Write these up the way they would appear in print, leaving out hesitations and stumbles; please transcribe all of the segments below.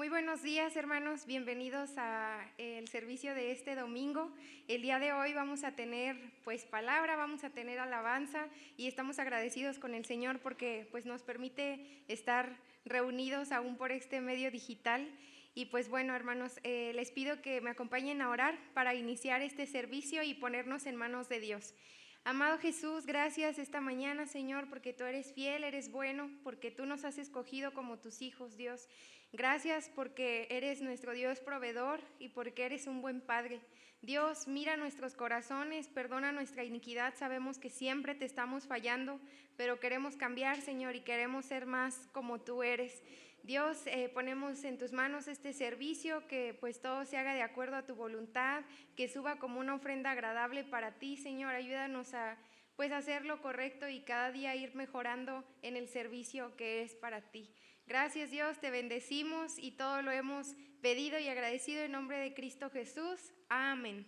Muy buenos días, hermanos, bienvenidos a el servicio de este domingo. El día de hoy vamos a tener palabra, vamos a tener alabanza y estamos agradecidos con el Señor porque nos permite estar reunidos aún por este medio digital. Y bueno, hermanos, les pido que me acompañen a orar para iniciar este servicio y ponernos en manos de Dios. Amado Jesús, gracias esta mañana, Señor, porque tú eres fiel, eres bueno, porque tú nos has escogido como tus hijos, Dios. Gracias porque eres nuestro Dios proveedor y porque eres un buen Padre. Dios, mira nuestros corazones, perdona nuestra iniquidad. Sabemos que siempre te estamos fallando, pero queremos cambiar, Señor, y queremos ser más como tú eres. Dios, ponemos en tus manos este servicio, que todo se haga de acuerdo a tu voluntad, que suba como una ofrenda agradable para ti, Señor. Ayúdanos a hacer lo correcto y cada día ir mejorando en el servicio que es para ti. Gracias, Dios, te bendecimos y todo lo hemos pedido y agradecido en nombre de Cristo Jesús. Amén.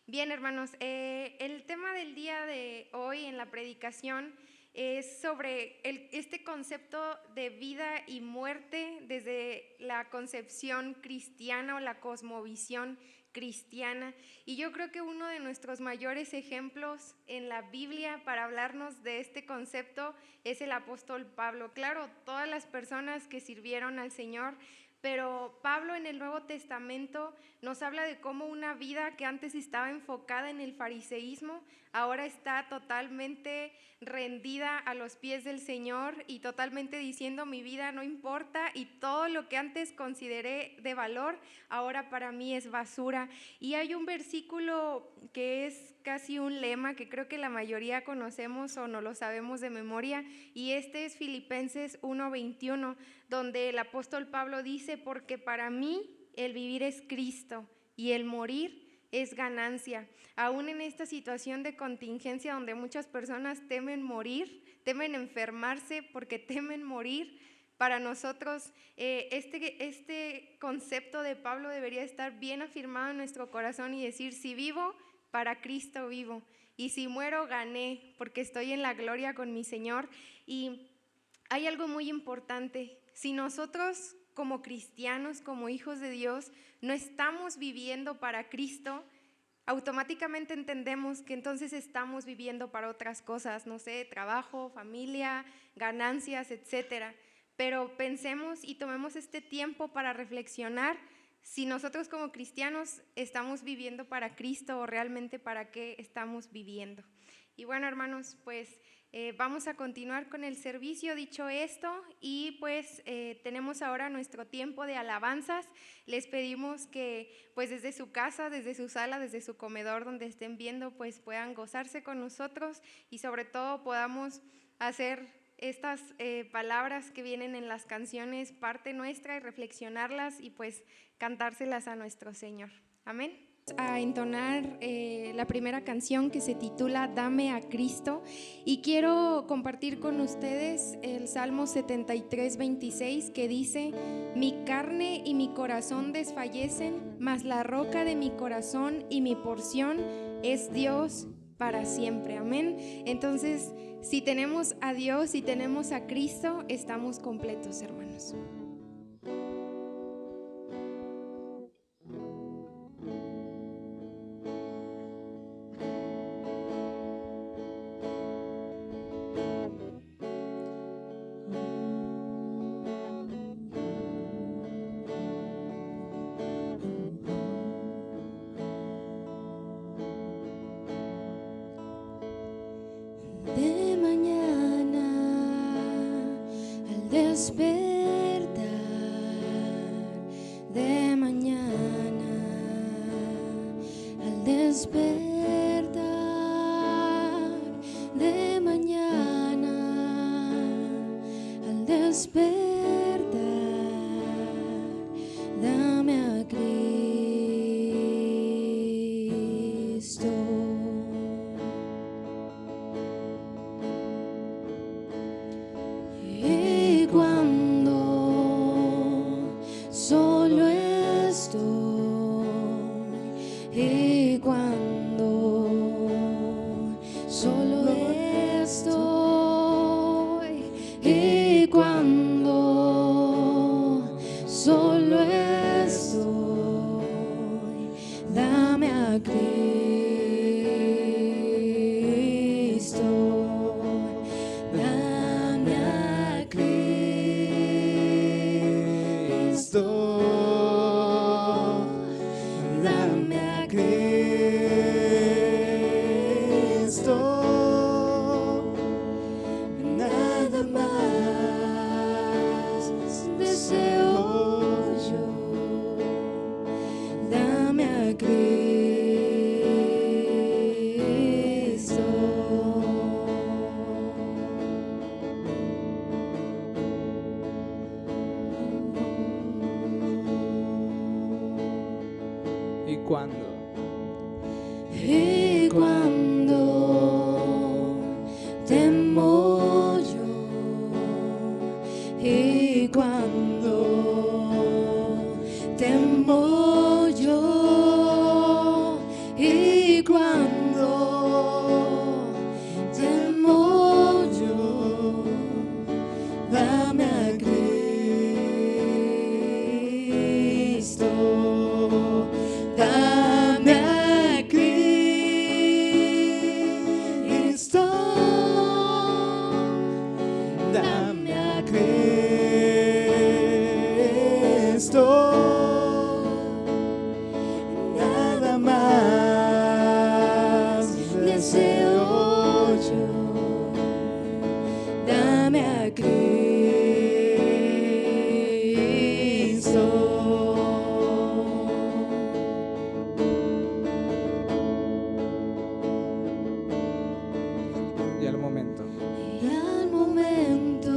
Bien, hermanos, el tema del día de hoy en la predicación es sobre este concepto de vida y muerte desde la concepción cristiana o la cosmovisión cristiana. Y yo creo que uno de nuestros mayores ejemplos en la Biblia para hablarnos de este concepto es el apóstol Pablo. Claro, todas las personas que sirvieron al Señor, pero Pablo en el Nuevo Testamento nos habla de cómo una vida que antes estaba enfocada en el fariseísmo, ahora está totalmente rendida a los pies del Señor y totalmente diciendo: mi vida no importa y todo lo que antes consideré de valor, ahora para mí es basura. Y hay un versículo que es casi un lema que creo que la mayoría conocemos o no lo sabemos de memoria, y este es Filipenses 1:21, donde el apóstol Pablo dice: porque para mí el vivir es Cristo y el morir es ganancia. Aún en esta situación de contingencia donde muchas personas temen morir, temen enfermarse porque temen morir, para nosotros este concepto de Pablo debería estar bien afirmado en nuestro corazón y decir: si vivo, para Cristo vivo, y si muero, gané, porque estoy en la gloria con mi Señor. Y hay algo muy importante: si nosotros como cristianos, como hijos de Dios, no estamos viviendo para Cristo, automáticamente entendemos que entonces estamos viviendo para otras cosas, no sé, trabajo, familia, ganancias, etcétera. Pero pensemos y tomemos este tiempo para reflexionar si nosotros como cristianos estamos viviendo para Cristo o realmente para qué estamos viviendo. Y bueno, hermanos, vamos a continuar con el servicio. Dicho esto, y tenemos ahora nuestro tiempo de alabanzas. Les pedimos que desde su casa, desde su sala, desde su comedor, donde estén viendo, puedan gozarse con nosotros y sobre todo podamos hacer estas palabras que vienen en las canciones parte nuestra y reflexionarlas y cantárselas a nuestro Señor. Amén. A entonar la primera canción que se titula Dame a Cristo, y quiero compartir con ustedes el Salmo 73:26, que dice: mi carne y mi corazón desfallecen, mas la roca de mi corazón y mi porción es Dios para siempre. Amén. Entonces, si tenemos a Dios, si tenemos a Cristo, estamos completos, hermanos. De mañana al despertar, de mañana al despertar, de mañana al despertar, dame a Cristo. Y cuando solo estoy, y cuando solo estoy, y cuando solo estoy, a Cristo, dame a Cristo, dame a Cristo, nada más deseo yo, dame a Cristo. ¿Y cuándo? Y cuando temo yo, y cuando temo yo, y cuando temo yo, dame a Cristo, dame a Cristo, dame a Cristo, nada más deseo yo, dame a Cristo. Y al momento. Y al momento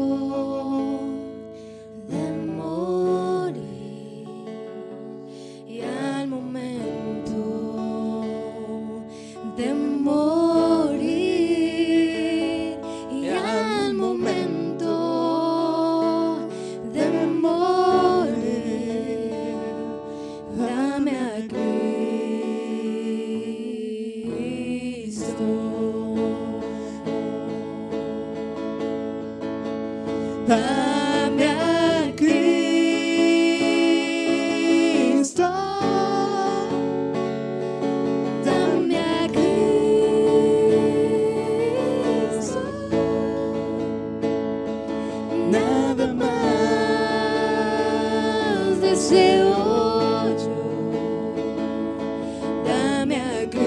de morir, y al momento de morir, y al momento de morir, dame a Cristo. Dame a Cristo, dame a Cristo, nada más deseo yo, dame a Cristo.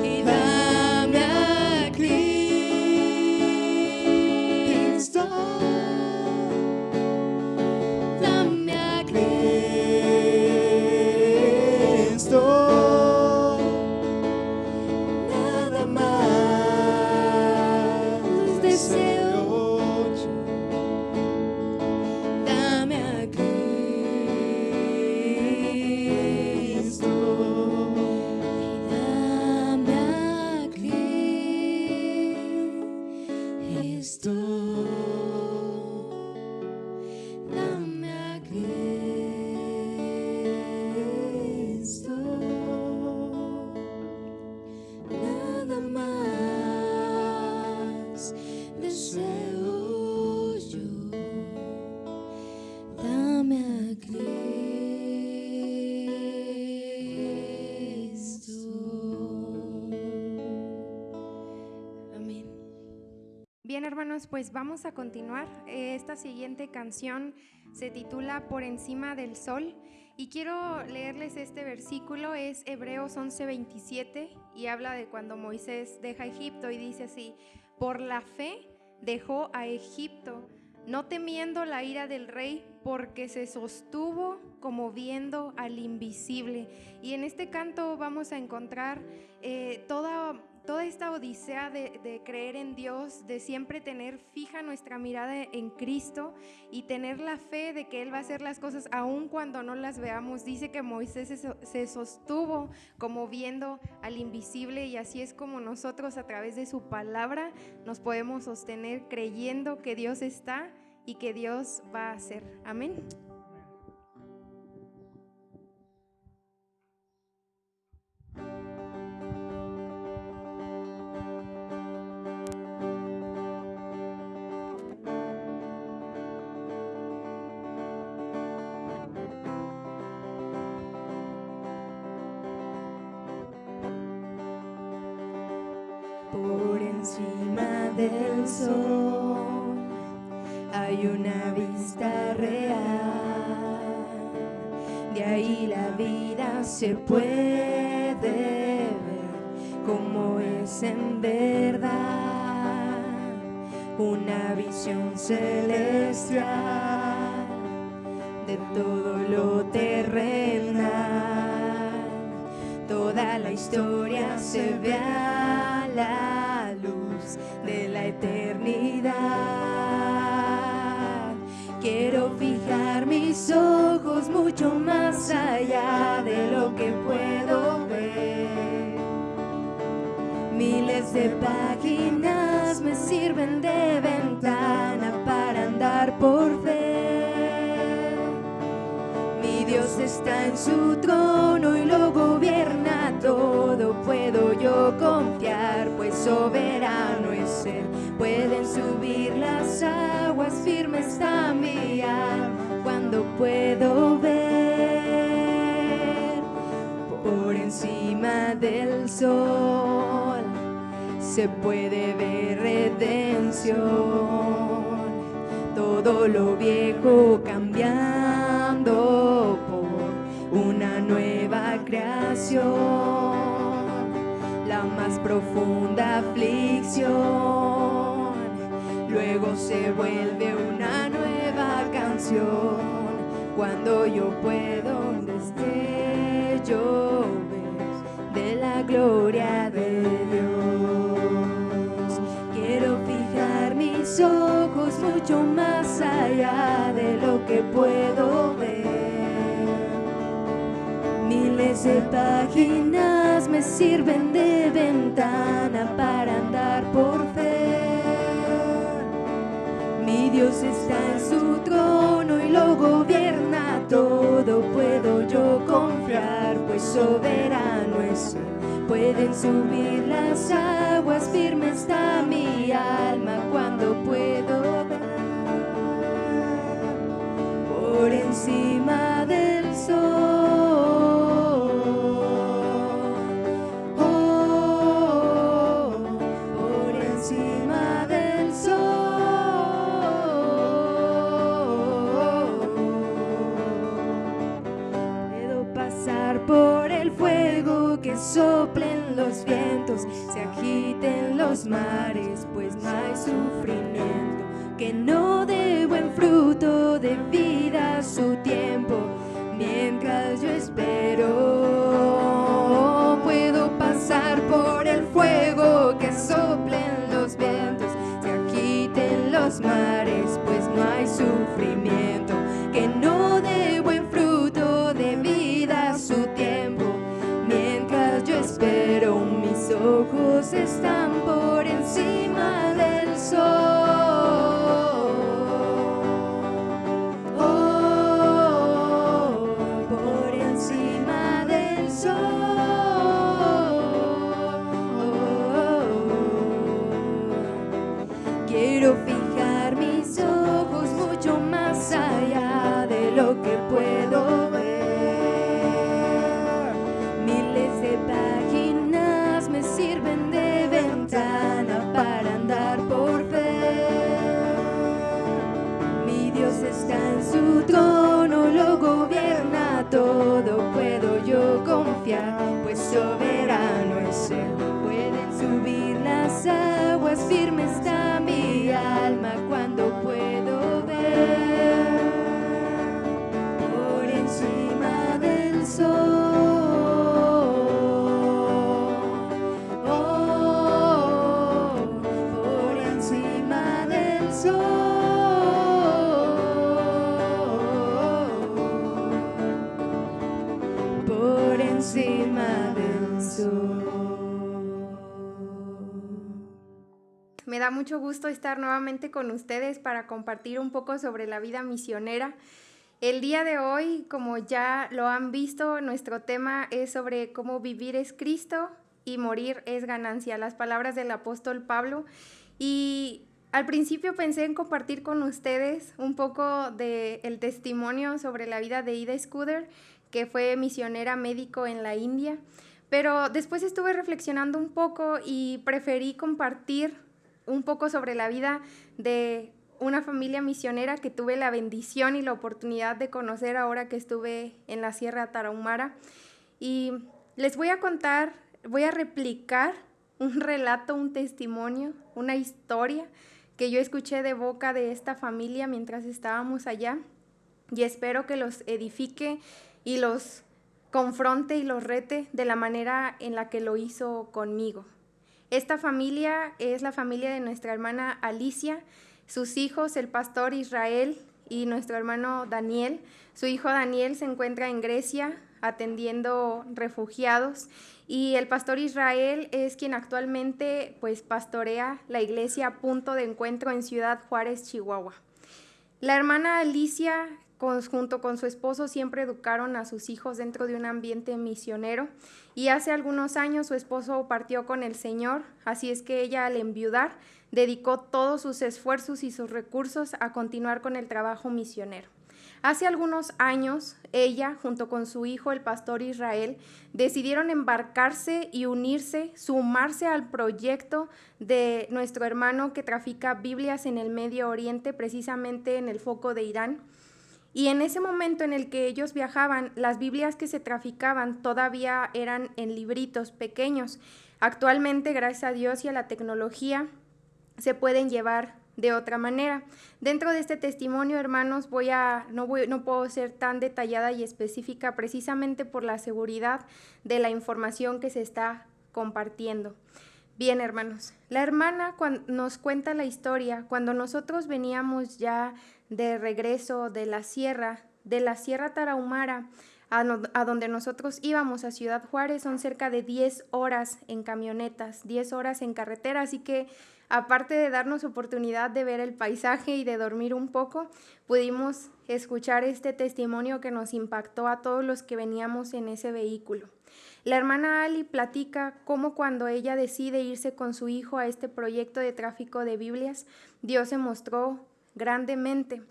Y dame a Cristo, dame a Cristo, nada más deseo yo, dame a Cristo. Dame a Cristo, dame a Cristo, nada más deseo yo, dame a Cristo. Amén. Bien, hermanos, pues vamos a continuar. Esta siguiente canción se titula Por encima del sol y quiero leerles este versículo, es Hebreos 11:27 y habla de cuando Moisés deja Egipto y dice así: por la fe dejó a Egipto, no temiendo la ira del rey, porque se sostuvo como viendo al invisible. Y en este canto vamos a encontrar toda esta odisea de creer en Dios, de siempre tener fija nuestra mirada en Cristo y tener la fe de que Él va a hacer las cosas aun cuando no las veamos. Dice que Moisés se sostuvo como viendo al invisible, y así es como nosotros a través de su palabra nos podemos sostener creyendo que Dios está y que Dios va a hacer. Amén. del sol hay una vista real, de ahí la vida se puede ver como es en verdad, una visión celestial de todo lo terrenal. Toda la historia se ve a la luz de la eternidad. Quiero fijar mis ojos mucho más allá de lo que puedo ver. Miles de páginas me sirven de ventana para andar por fe. Mi Dios está en su trono y lo gobierna todo. Puedo yo confiar, pues soberano es Él. Pueden subir las aguas, firme está mi alma cuando puedo ver por encima del sol. Se puede ver redención, todo lo viejo cambiando por una nueva creación. La más profunda aflicción, luego se vuelve una nueva canción. Cuando yo puedo un destello ver de la gloria de Dios. Quiero fijar mis ojos mucho más allá de lo que puedo ver. Miles de páginas me sirven de ventana para andar por fe. Mi Dios está en su trono y lo gobierna todo. Puedo yo confiar, pues soberano es Él. Pueden subir las aguas, firme está mi alma cuando puedo ver por encima del sol. Oh, por encima del sol. Puedo pasar por el fuego, que soplen los vientos, se agiten los mares, pues no hay sufrimiento que no dé buen fruto, de vida a su tiempo, mientras yo espero. Puedo pasar por el fuego, que soplen los vientos, se agiten los mares, pues no hay sufrimiento que no dé buen fruto, de vida a su tiempo, mientras yo espero. Mis ojos están por encima del sol. Oh, por encima del sol. Quiero fijar mis ojos mucho más allá de lo que puedo ver. Miles de páginas me sirven de ventana para andar por fe. Mi Dios está en su trono, lo gobierna todo. Puedo yo confiar, pues soberano es Él. Pueden subir las aguas, firme está mi alma cuando puedo ver por encima del sol. Oh, por encima del sol. Por encima del sol. Me da mucho gusto estar nuevamente con ustedes para compartir un poco sobre la vida misionera. El día de hoy, como ya lo han visto, nuestro tema es sobre cómo vivir es Cristo y morir es ganancia, las palabras del apóstol Pablo. Y al principio pensé en compartir con ustedes un poco del testimonio sobre la vida de Ida Scudder, que fue misionera médico en la India, pero después estuve reflexionando un poco y preferí compartir un poco sobre la vida de una familia misionera que tuve la bendición y la oportunidad de conocer ahora que estuve en la Sierra Tarahumara. Y les voy a contar, voy a replicar un relato, un testimonio, una historia que yo escuché de boca de esta familia mientras estábamos allá, y espero que los edifique y los confronte y los rete de la manera en la que lo hizo conmigo. Esta familia es la familia de nuestra hermana Alicia, sus hijos, el pastor Israel y nuestro hermano Daniel. Su hijo Daniel se encuentra en Grecia atendiendo refugiados, y el pastor Israel es quien actualmente pues pastorea la iglesia Punto de Encuentro en Ciudad Juárez, Chihuahua. La hermana Alicia junto con su esposo siempre educaron a sus hijos dentro de un ambiente misionero, y hace algunos años su esposo partió con el Señor, así es que ella, al enviudar, dedicó todos sus esfuerzos y sus recursos a continuar con el trabajo misionero. Hace algunos años, ella, junto con su hijo, el pastor Israel, decidieron embarcarse y unirse, sumarse al proyecto de nuestro hermano que trafica Biblias en el Medio Oriente, precisamente en el foco de Irán. Y en ese momento en el que ellos viajaban, las Biblias que se traficaban todavía eran en libritos pequeños. Actualmente, gracias a Dios y a la tecnología, se pueden llevar de otra manera. Dentro de este testimonio, hermanos, no puedo ser tan detallada y específica precisamente por la seguridad de la información que se está compartiendo. Bien, hermanos, la hermana nos cuenta la historia cuando nosotros veníamos ya de regreso de la Sierra Tarahumara, a donde nosotros íbamos a Ciudad Juárez. Son cerca de 10 horas en camionetas, 10 horas en carretera, así que aparte de darnos oportunidad de ver el paisaje y de dormir un poco, pudimos escuchar este testimonio que nos impactó a todos los que veníamos en ese vehículo. La hermana Ali platica cómo cuando ella decide irse con su hijo a este proyecto de tráfico de Biblias, Dios se mostró grandemente.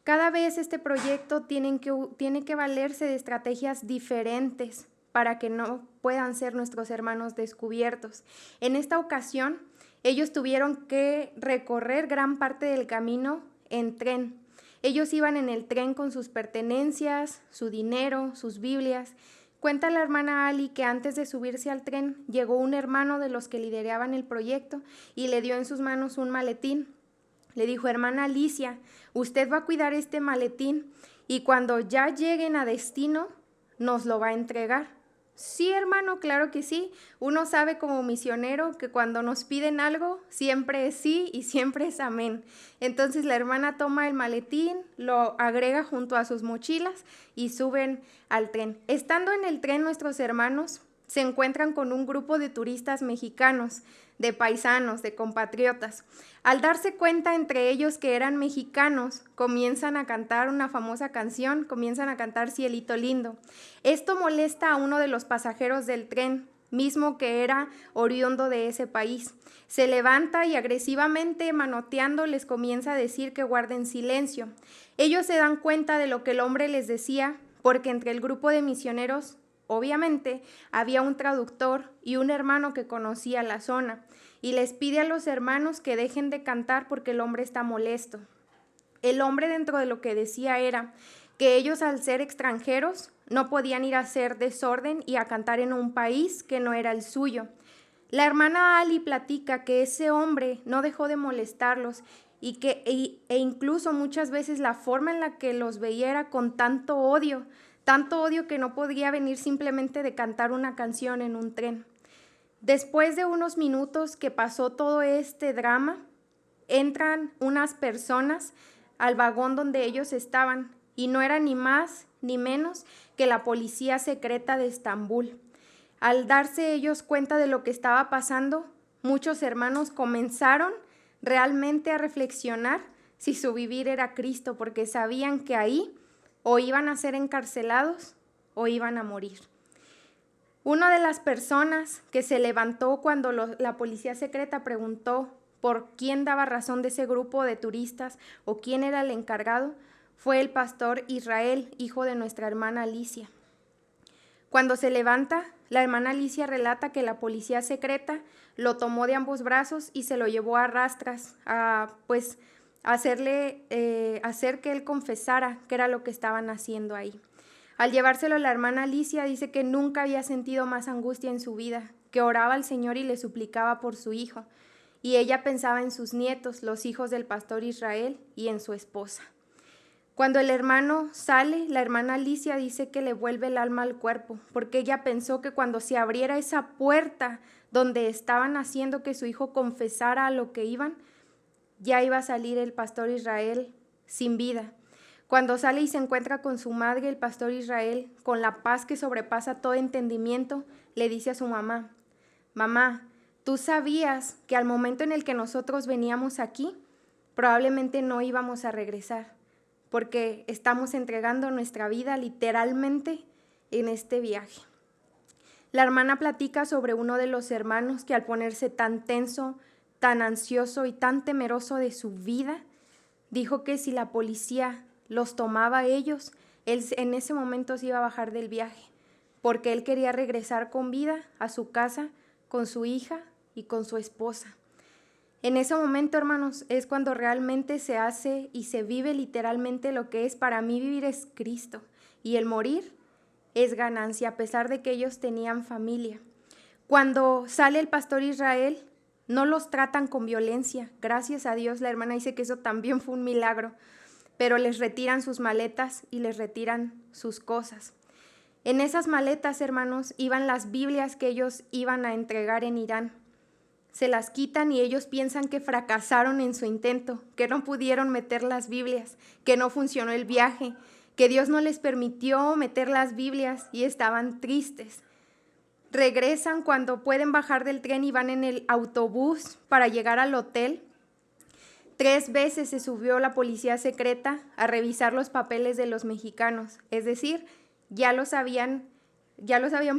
Cada vez este proyecto tiene que valerse de estrategias diferentes para que no puedan ser nuestros hermanos descubiertos. En esta ocasión, ellos tuvieron que recorrer gran parte del camino en tren. Ellos iban en el tren con sus pertenencias, su dinero, sus Biblias. Cuenta la hermana Ali que antes de subirse al tren llegó un hermano de los que lideraban el proyecto y le dio en sus manos un maletín. Le dijo: hermana Alicia, usted va a cuidar este maletín y cuando ya lleguen a destino nos lo va a entregar. Sí, hermano, claro que sí. Uno sabe como misionero que cuando nos piden algo, siempre es sí y siempre es amén. Entonces la hermana toma el maletín, lo agrega junto a sus mochilas y suben al tren. Estando en el tren, nuestros hermanos se encuentran con un grupo de turistas mexicanos, de paisanos, de compatriotas. Al darse cuenta entre ellos que eran mexicanos, comienzan a cantar una famosa canción, comienzan a cantar Cielito Lindo. Esto molesta a uno de los pasajeros del tren, mismo que era oriundo de ese país. Se levanta y agresivamente, manoteando, les comienza a decir que guarden silencio. Ellos se dan cuenta de lo que el hombre les decía, porque entre el grupo de misioneros, obviamente, había un traductor y un hermano que conocía la zona, y les pide a los hermanos que dejen de cantar porque el hombre está molesto. El hombre, dentro de lo que decía, era que ellos, al ser extranjeros, no podían ir a hacer desorden y a cantar en un país que no era el suyo. La hermana Ali platica que ese hombre no dejó de molestarlos e incluso muchas veces la forma en la que los veía era con tanto odio que no podía venir simplemente de cantar una canción en un tren. Después de unos minutos que pasó todo este drama, entran unas personas al vagón donde ellos estaban, y no era ni más ni menos que la policía secreta de Estambul. Al darse ellos cuenta de lo que estaba pasando, muchos hermanos comenzaron realmente a reflexionar si su vivir era Cristo, porque sabían que ahí o iban a ser encarcelados o iban a morir. Una de las personas que se levantó cuando la policía secreta preguntó por quién daba razón de ese grupo de turistas o quién era el encargado, fue el pastor Israel, hijo de nuestra hermana Alicia. Cuando se levanta, la hermana Alicia relata que la policía secreta lo tomó de ambos brazos y se lo llevó a rastras, pues hacer que él confesara qué era lo que estaban haciendo ahí. Al llevárselo, la hermana Alicia dice que nunca había sentido más angustia en su vida, que oraba al Señor y le suplicaba por su hijo, y ella pensaba en sus nietos, los hijos del pastor Israel, y en su esposa. Cuando el hermano sale, la hermana Alicia dice que le vuelve el alma al cuerpo, porque ella pensó que cuando se abriera esa puerta donde estaban haciendo que su hijo confesara a lo que iban, ya iba a salir el pastor Israel sin vida. Cuando sale y se encuentra con su madre, el pastor Israel, con la paz que sobrepasa todo entendimiento, le dice a su mamá: mamá, ¿tú sabías que al momento en el que nosotros veníamos aquí, probablemente no íbamos a regresar? Porque estamos entregando nuestra vida literalmente en este viaje. La hermana platica sobre uno de los hermanos que al ponerse tan tenso, tan ansioso y tan temeroso de su vida, dijo que si la policía los tomaba a ellos, él en ese momento se iba a bajar del viaje, porque él quería regresar con vida a su casa, con su hija y con su esposa. En ese momento, hermanos, es cuando realmente se hace y se vive literalmente lo que es: para mí vivir es Cristo y el morir es ganancia, a pesar de que ellos tenían familia. Cuando sale el pastor Israel, no los tratan con violencia. Gracias a Dios, la hermana dice que eso también fue un milagro, pero les retiran sus maletas y les retiran sus cosas. En esas maletas, hermanos, iban las Biblias que ellos iban a entregar en Irán. Se las quitan y ellos piensan que fracasaron en su intento, que no pudieron meter las Biblias, que no funcionó el viaje, que Dios no les permitió meter las Biblias y estaban tristes. Regresan cuando pueden bajar del tren y van en el autobús para llegar al hotel. 3 veces se subió la policía secreta a revisar los papeles de los mexicanos, es decir, ya los habían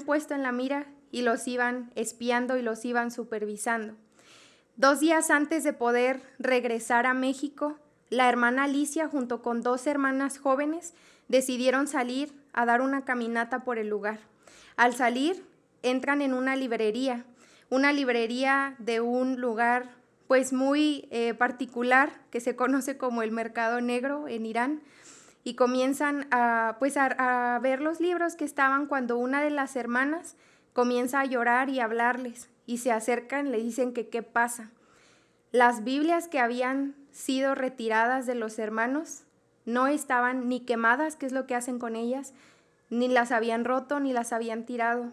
puesto en la mira y los iban espiando y los iban supervisando. 2 días antes de poder regresar a México, la hermana Alicia, junto con 2 hermanas jóvenes, decidieron salir a dar una caminata por el lugar. Al salir, entran en una librería de un lugar pues muy particular que se conoce como el Mercado Negro en Irán, y comienzan a ver los libros que estaban, cuando una de las hermanas comienza a llorar y a hablarles, y se acercan, le dicen que qué pasa. Las Biblias que habían sido retiradas de los hermanos no estaban ni quemadas, que es lo que hacen con ellas, ni las habían roto, ni las habían tirado.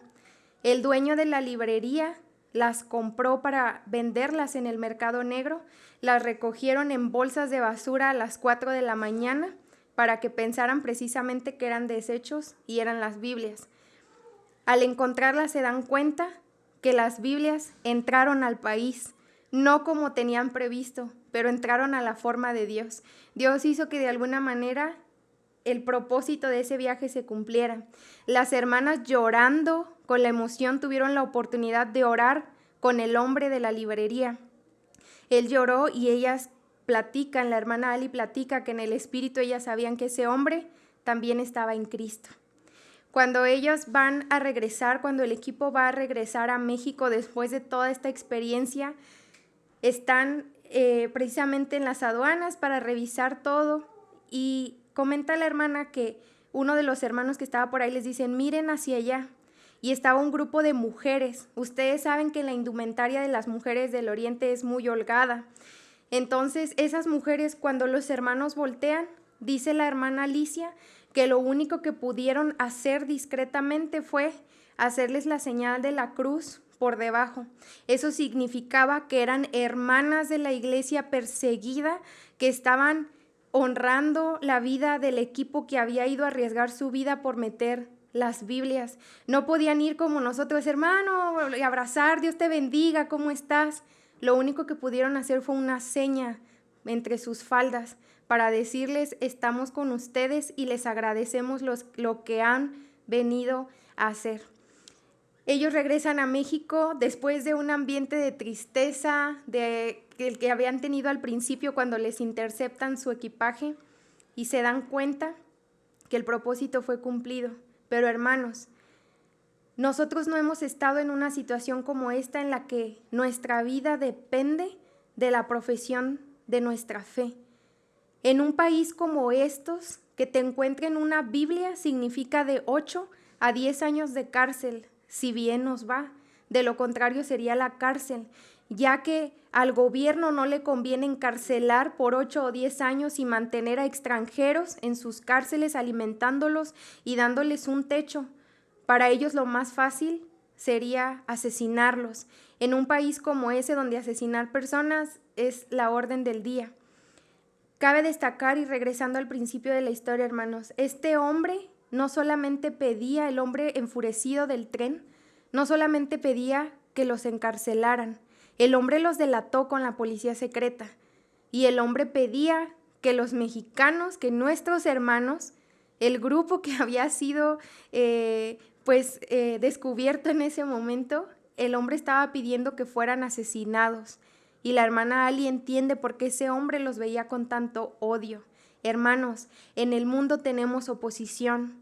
El dueño de la librería las compró para venderlas en el Mercado Negro, las recogieron en bolsas de basura a las 4 de la mañana para que pensaran precisamente que eran desechos y eran las Biblias. Al encontrarlas se dan cuenta que las Biblias entraron al país, no como tenían previsto, pero entraron a la forma de Dios. Dios hizo que de alguna manera el propósito de ese viaje se cumpliera. Las hermanas, llorando con la emoción, tuvieron la oportunidad de orar con el hombre de la librería. Él lloró y ellas platican, la hermana Ali platica que en el espíritu ellas sabían que ese hombre también estaba en Cristo. Cuando ellos van a regresar, cuando el equipo va a regresar a México después de toda esta experiencia, están precisamente en las aduanas para revisar todo, y comenta la hermana que uno de los hermanos que estaba por ahí les dice: miren hacia allá, y estaba un grupo de mujeres. Ustedes saben que la indumentaria de las mujeres del Oriente es muy holgada. Entonces esas mujeres, cuando los hermanos voltean, dice la hermana Alicia que lo único que pudieron hacer discretamente fue hacerles la señal de la cruz por debajo. Eso significaba que eran hermanas de la iglesia perseguida, que estaban honrando la vida del equipo que había ido a arriesgar su vida por meter las Biblias. No podían ir como nosotros: hermano, y abrazar, Dios te bendiga, ¿cómo estás? Lo único que pudieron hacer fue una seña entre sus faldas para decirles: estamos con ustedes y les agradecemos lo que han venido a hacer. Ellos regresan a México después de un ambiente de tristeza, de el que habían tenido al principio cuando les interceptan su equipaje, y se dan cuenta que el propósito fue cumplido. Pero hermanos, nosotros no hemos estado en una situación como esta en la que nuestra vida depende de la profesión de nuestra fe. En un país como estos, que te encuentren una Biblia significa de 8 a 10 años de cárcel, si bien nos va. De lo contrario sería la cárcel, ya que al gobierno no le conviene encarcelar por 8 o 10 años y mantener a extranjeros en sus cárceles alimentándolos y dándoles un techo. Para ellos lo más fácil sería asesinarlos. En un país como ese donde asesinar personas es la orden del día. Cabe destacar, y regresando al principio de la historia, hermanos, este hombre no solamente pedía, el hombre enfurecido del tren, no solamente pedía que los encarcelaran, el hombre los delató con la policía secreta y el hombre pedía que los mexicanos, que nuestros hermanos, el grupo que había sido descubierto en ese momento, el hombre estaba pidiendo que fueran asesinados. Y la hermana Ali entiende por qué ese hombre los veía con tanto odio. Hermanos, en el mundo tenemos oposición.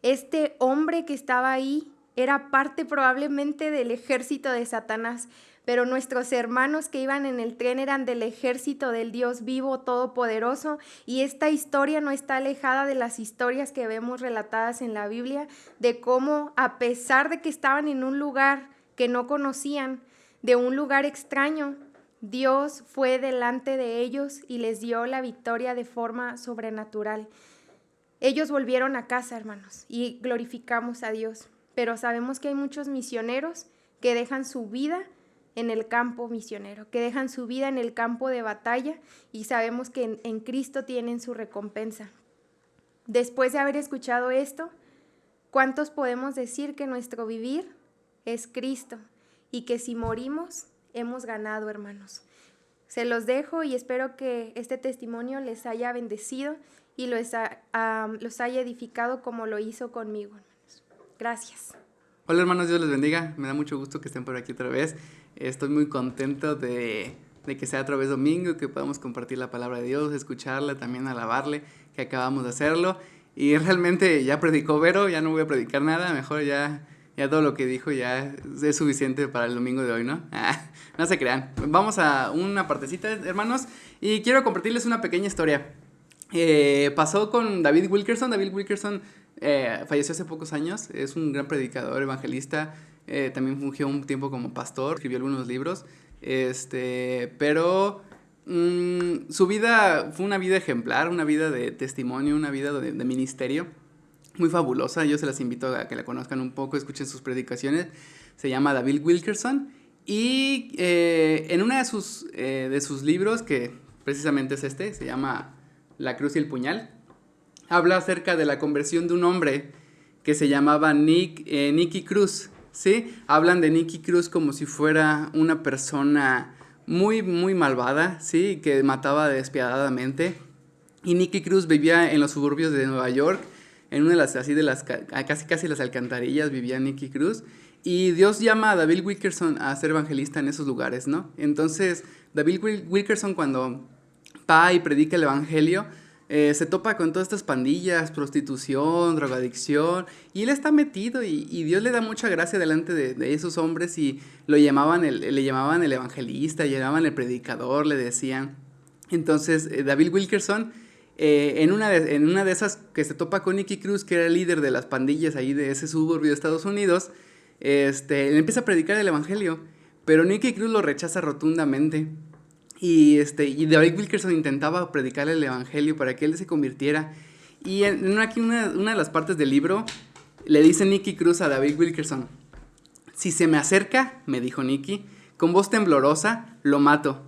Este hombre que estaba ahí era parte probablemente del ejército de Satanás, pero nuestros hermanos que iban en el tren eran del ejército del Dios vivo, todopoderoso, y esta historia no está alejada de las historias que vemos relatadas en la Biblia, de cómo a pesar de que estaban en un lugar que no conocían, de un lugar extraño, Dios fue delante de ellos y les dio la victoria de forma sobrenatural. Ellos volvieron a casa, hermanos, y glorificamos a Dios, pero sabemos que hay muchos misioneros que dejan su vida en el campo misionero, que dejan su vida en el campo de batalla, y sabemos que en Cristo tienen su recompensa. Después de haber escuchado esto, ¿cuántos podemos decir que nuestro vivir es Cristo y que si morimos hemos ganado, hermanos? Se los dejo y espero que este testimonio les haya bendecido y los haya edificado como lo hizo conmigo, hermanos. Gracias. Hola hermanos, Dios les bendiga. Me da mucho gusto que estén por aquí otra vez. Estoy muy contento de que sea otra vez domingo, que podamos compartir la palabra de Dios, escucharla, también alabarle, que acabamos de hacerlo. Y realmente ya predicó Vero, ya no voy a predicar nada, mejor ya todo lo que dijo ya es suficiente para el domingo de hoy, ¿no? No se crean. Vamos a una partecita, hermanos, y quiero compartirles una pequeña historia. Pasó con David Wilkerson. David Wilkerson falleció hace pocos años, es un gran predicador, evangelista, también fungió un tiempo como pastor, escribió algunos libros, pero su vida fue una vida ejemplar, una vida de testimonio, una vida de ministerio, muy fabulosa. Yo se las invito a que la conozcan un poco, escuchen sus predicaciones. Se llama David Wilkerson y en uno de sus libros, que precisamente es se llama La cruz y el puñal, habla acerca de la conversión de un hombre que se llamaba Nicky Cruz, ¿sí? Hablan de Nicky Cruz como si fuera una persona muy, muy malvada, ¿sí? Que mataba despiadadamente. Y Nicky Cruz vivía en los suburbios de Nueva York, en una de las casi las alcantarillas vivía Nicky Cruz. Y Dios llama a David Wilkerson a ser evangelista en esos lugares, ¿no? Entonces, David Wilkerson, cuando va y predica el evangelio, se topa con todas estas pandillas, prostitución, drogadicción, y él está metido y Dios le da mucha gracia delante de esos hombres y le llamaban el evangelista, le llamaban el predicador, le decían. Entonces David Wilkerson, en una de esas que se topa con Nicky Cruz, que era el líder de las pandillas ahí de ese suburbio de Estados Unidos, le empieza a predicar el evangelio, pero Nicky Cruz lo rechaza rotundamente. Y David Wilkerson intentaba predicarle el evangelio para que él se convirtiera. Y en una de las partes del libro le dice Nicky Cruz a David Wilkerson: si se me acerca, me dijo Nicky, con voz temblorosa, lo mato.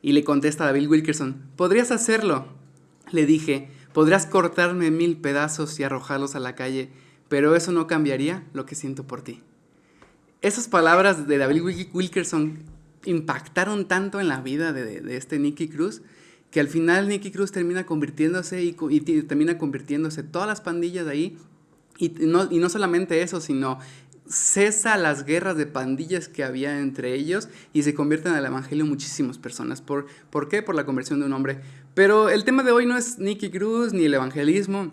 Y le contesta David Wilkerson: ¿podrías hacerlo? Le dije: podrías cortarme en 1000 pedazos y arrojarlos a la calle, pero eso no cambiaría lo que siento por ti. Esas palabras de David Wilkerson impactaron tanto en la vida de este Nicky Cruz, que al final Nicky Cruz termina convirtiéndose y termina convirtiéndose todas las pandillas de ahí, y no solamente eso, sino cesa las guerras de pandillas que había entre ellos y se convierten al evangelio muchísimas personas. ¿Por qué? Por la conversión de un hombre. Pero el tema de hoy no es Nicky Cruz ni el evangelismo.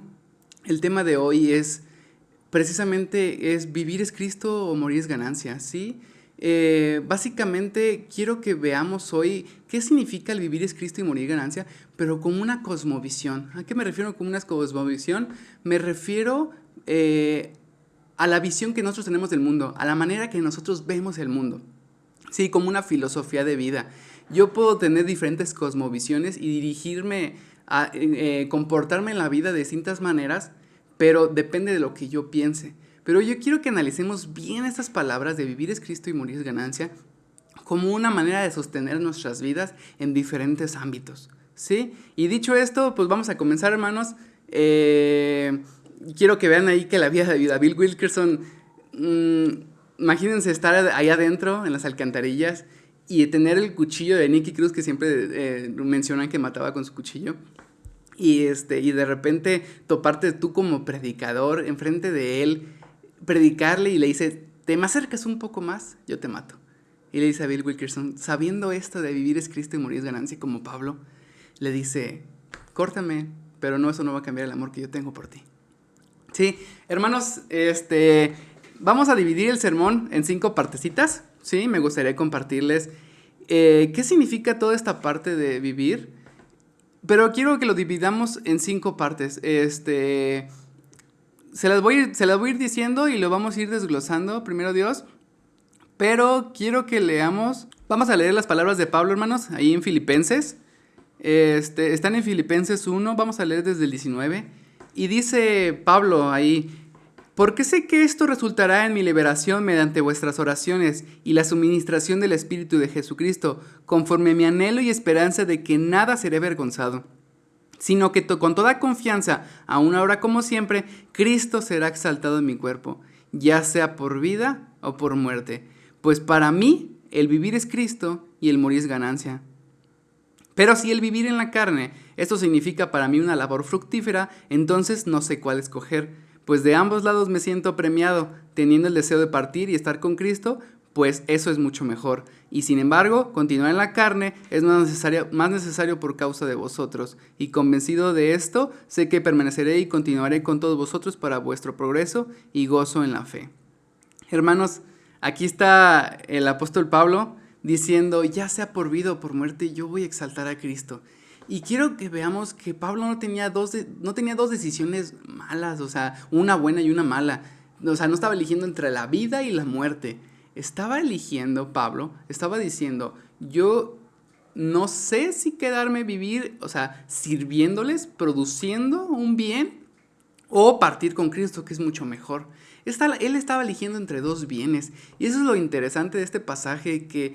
El tema de hoy es precisamente es vivir es Cristo o morir es ganancia, ¿sí? Básicamente quiero que veamos hoy qué significa el vivir es Cristo y morir ganancia, pero como una cosmovisión. ¿A qué me refiero con una cosmovisión? Me refiero a la visión que nosotros tenemos del mundo, a la manera que nosotros vemos el mundo, sí, como una filosofía de vida. Yo puedo tener diferentes cosmovisiones y dirigirme a comportarme en la vida de distintas maneras, pero depende de lo que yo piense. Pero yo quiero que analicemos bien estas palabras de vivir es Cristo y morir es ganancia como una manera de sostener nuestras vidas en diferentes ámbitos, ¿sí? Y dicho esto, pues vamos a comenzar, hermanos. Quiero que vean ahí que la vida de Bill Wilkerson, imagínense estar ahí adentro en las alcantarillas y tener el cuchillo de Nicky Cruz, que siempre mencionan que mataba con su cuchillo. Y de repente toparte tú como predicador enfrente de él, predicarle, y le dice, ¿te me acercas un poco más? Yo te mato. Y le dice a Bill Wilkerson, sabiendo esto de vivir es Cristo y morir es ganancia, como Pablo, le dice, córtame, pero no, eso no va a cambiar el amor que yo tengo por ti. Sí, hermanos, vamos a dividir el sermón en 5 partecitas, ¿sí? Me gustaría compartirles qué significa toda esta parte de vivir, pero quiero que lo dividamos en 5 partes. Se las voy a ir diciendo y lo vamos a ir desglosando, primero Dios, pero quiero que leamos, vamos a leer las palabras de Pablo, hermanos, ahí en Filipenses, están en Filipenses 1, vamos a leer desde el 19, y dice Pablo ahí, porque sé que esto resultará en mi liberación mediante vuestras oraciones y la suministración del Espíritu de Jesucristo, conforme a mi anhelo y esperanza de que nada seré avergonzado, sino que con toda confianza, aún ahora como siempre, Cristo será exaltado en mi cuerpo, ya sea por vida o por muerte. Pues para mí, el vivir es Cristo y el morir es ganancia. Pero si el vivir en la carne, esto significa para mí una labor fructífera, entonces no sé cuál escoger, pues de ambos lados me siento premiado, teniendo el deseo de partir y estar con Cristo, pues eso es mucho mejor. Y sin embargo, continuar en la carne es más necesario por causa de vosotros. Y convencido de esto, sé que permaneceré y continuaré con todos vosotros para vuestro progreso y gozo en la fe. Hermanos, aquí está el apóstol Pablo diciendo, ya sea por vida o por muerte, yo voy a exaltar a Cristo. Y quiero que veamos que Pablo no tenía dos decisiones malas, o sea, una buena y una mala. O sea, no estaba eligiendo entre la vida y la muerte. Estaba eligiendo, Pablo, estaba diciendo, yo no sé si quedarme vivir, o sea, sirviéndoles, produciendo un bien, o partir con Cristo, que es mucho mejor. Él estaba eligiendo entre 2 bienes, y eso es lo interesante de este pasaje, que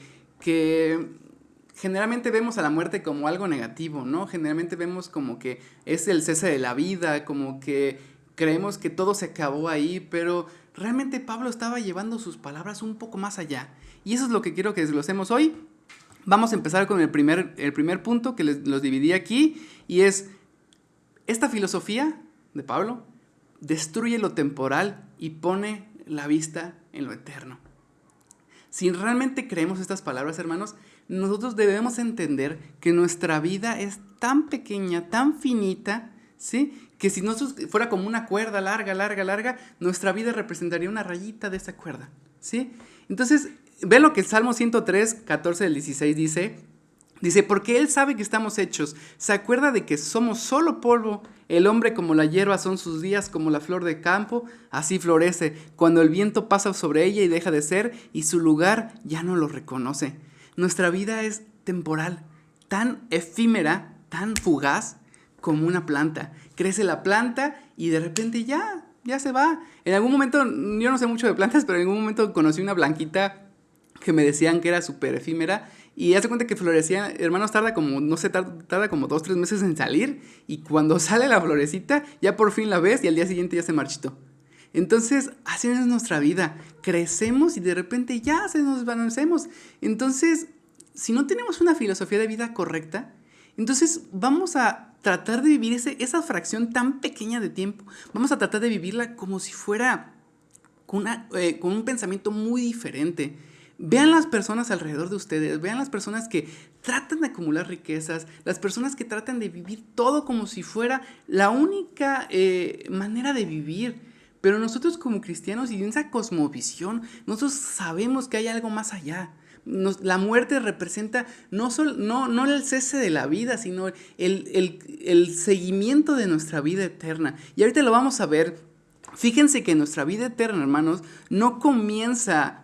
generalmente vemos a la muerte como algo negativo, ¿no? Generalmente vemos como que es el cese de la vida, como que creemos que todo se acabó ahí, pero realmente Pablo estaba llevando sus palabras un poco más allá. Y eso es lo que quiero que desglosemos hoy. Vamos a empezar con el primer punto que los dividí aquí, y es esta filosofía de Pablo destruye lo temporal y pone la vista en lo eterno. Si realmente creemos estas palabras, hermanos, nosotros debemos entender que nuestra vida es tan pequeña, tan finita, ¿sí? Que si nosotros fuera como una cuerda larga, nuestra vida representaría una rayita de esa cuerda, ¿sí? Entonces, ve lo que el Salmo 103, 14 del 16 dice, porque Él sabe que estamos hechos, se acuerda de que somos solo polvo, el hombre como la hierba son sus días, como la flor de campo, así florece, cuando el viento pasa sobre ella y deja de ser, y su lugar ya no lo reconoce. Nuestra vida es temporal, tan efímera, tan fugaz como una planta. Crece la planta y de repente ya se va. En algún momento, yo no sé mucho de plantas, pero en algún momento conocí una blanquita que me decían que era súper efímera. Y hace cuenta que florecía, hermanos, tarda como 2-3 meses en salir. Y cuando sale la florecita, ya por fin la ves y al día siguiente ya se marchitó. Entonces, así es nuestra vida. Crecemos y de repente ya se nos desvanecemos. Entonces, si no tenemos una filosofía de vida correcta, entonces vamos a tratar de vivir esa fracción tan pequeña de tiempo. Vamos a tratar de vivirla como si fuera con un pensamiento muy diferente. Vean las personas alrededor de ustedes, vean las personas que tratan de acumular riquezas, las personas que tratan de vivir todo como si fuera la única manera de vivir. Pero nosotros como cristianos y en esa cosmovisión, nosotros sabemos que hay algo más allá. La muerte representa no el cese de la vida, sino el seguimiento de nuestra vida eterna. Y ahorita lo vamos a ver. Fíjense que nuestra vida eterna, hermanos, no comienza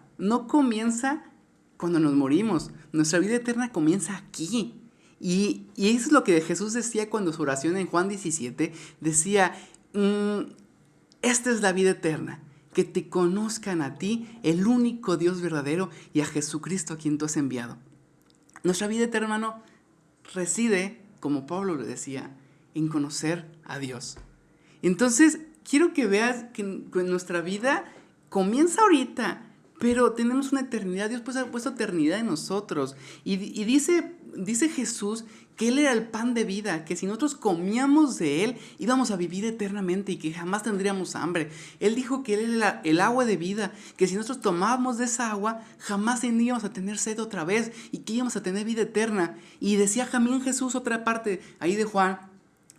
cuando nos morimos. Nuestra vida eterna comienza aquí. Y eso es lo que Jesús decía cuando su oración en Juan 17 decía, esta es la vida eterna, que te conozcan a ti, el único Dios verdadero, y a Jesucristo a quien tú has enviado. Nuestra vida eterna, hermano, reside, como Pablo lo decía, en conocer a Dios. Entonces, quiero que veas que nuestra vida comienza ahorita, pero tenemos una eternidad. Dios ha puesto eternidad en nosotros. Y dice Jesús que Él era el pan de vida, que si nosotros comíamos de Él, íbamos a vivir eternamente y que jamás tendríamos hambre. Él dijo que Él era el agua de vida, que si nosotros tomábamos de esa agua, jamás íbamos a tener sed otra vez y que íbamos a tener vida eterna. Y decía también Jesús, otra parte ahí de Juan,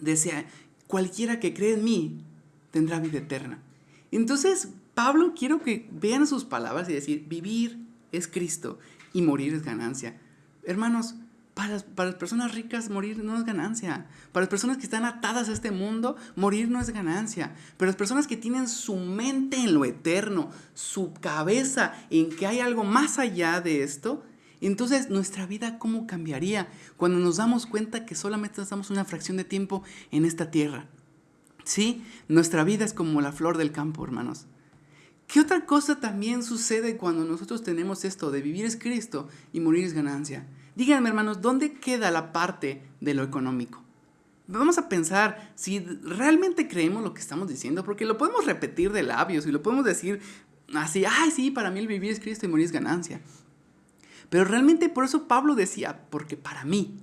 decía, cualquiera que cree en mí tendrá vida eterna. Entonces, Pablo, quiero que vean sus palabras y decir, vivir es Cristo y morir es ganancia. Hermanos, para las personas ricas morir no es ganancia. Para las personas que están atadas a este mundo, morir no es ganancia. Pero las personas que tienen su mente en lo eterno, su cabeza en que hay algo más allá de esto, entonces nuestra vida ¿cómo cambiaría? Cuando nos damos cuenta que solamente estamos una fracción de tiempo en esta tierra. Sí, nuestra vida es como la flor del campo, hermanos. ¿Qué otra cosa también sucede cuando nosotros tenemos esto de vivir es Cristo y morir es ganancia? Díganme, hermanos, ¿dónde queda la parte de lo económico? Vamos a pensar si realmente creemos lo que estamos diciendo, porque lo podemos repetir de labios y lo podemos decir así, ay, sí, para mí el vivir es Cristo y morir es ganancia. Pero realmente por eso Pablo decía, porque para mí.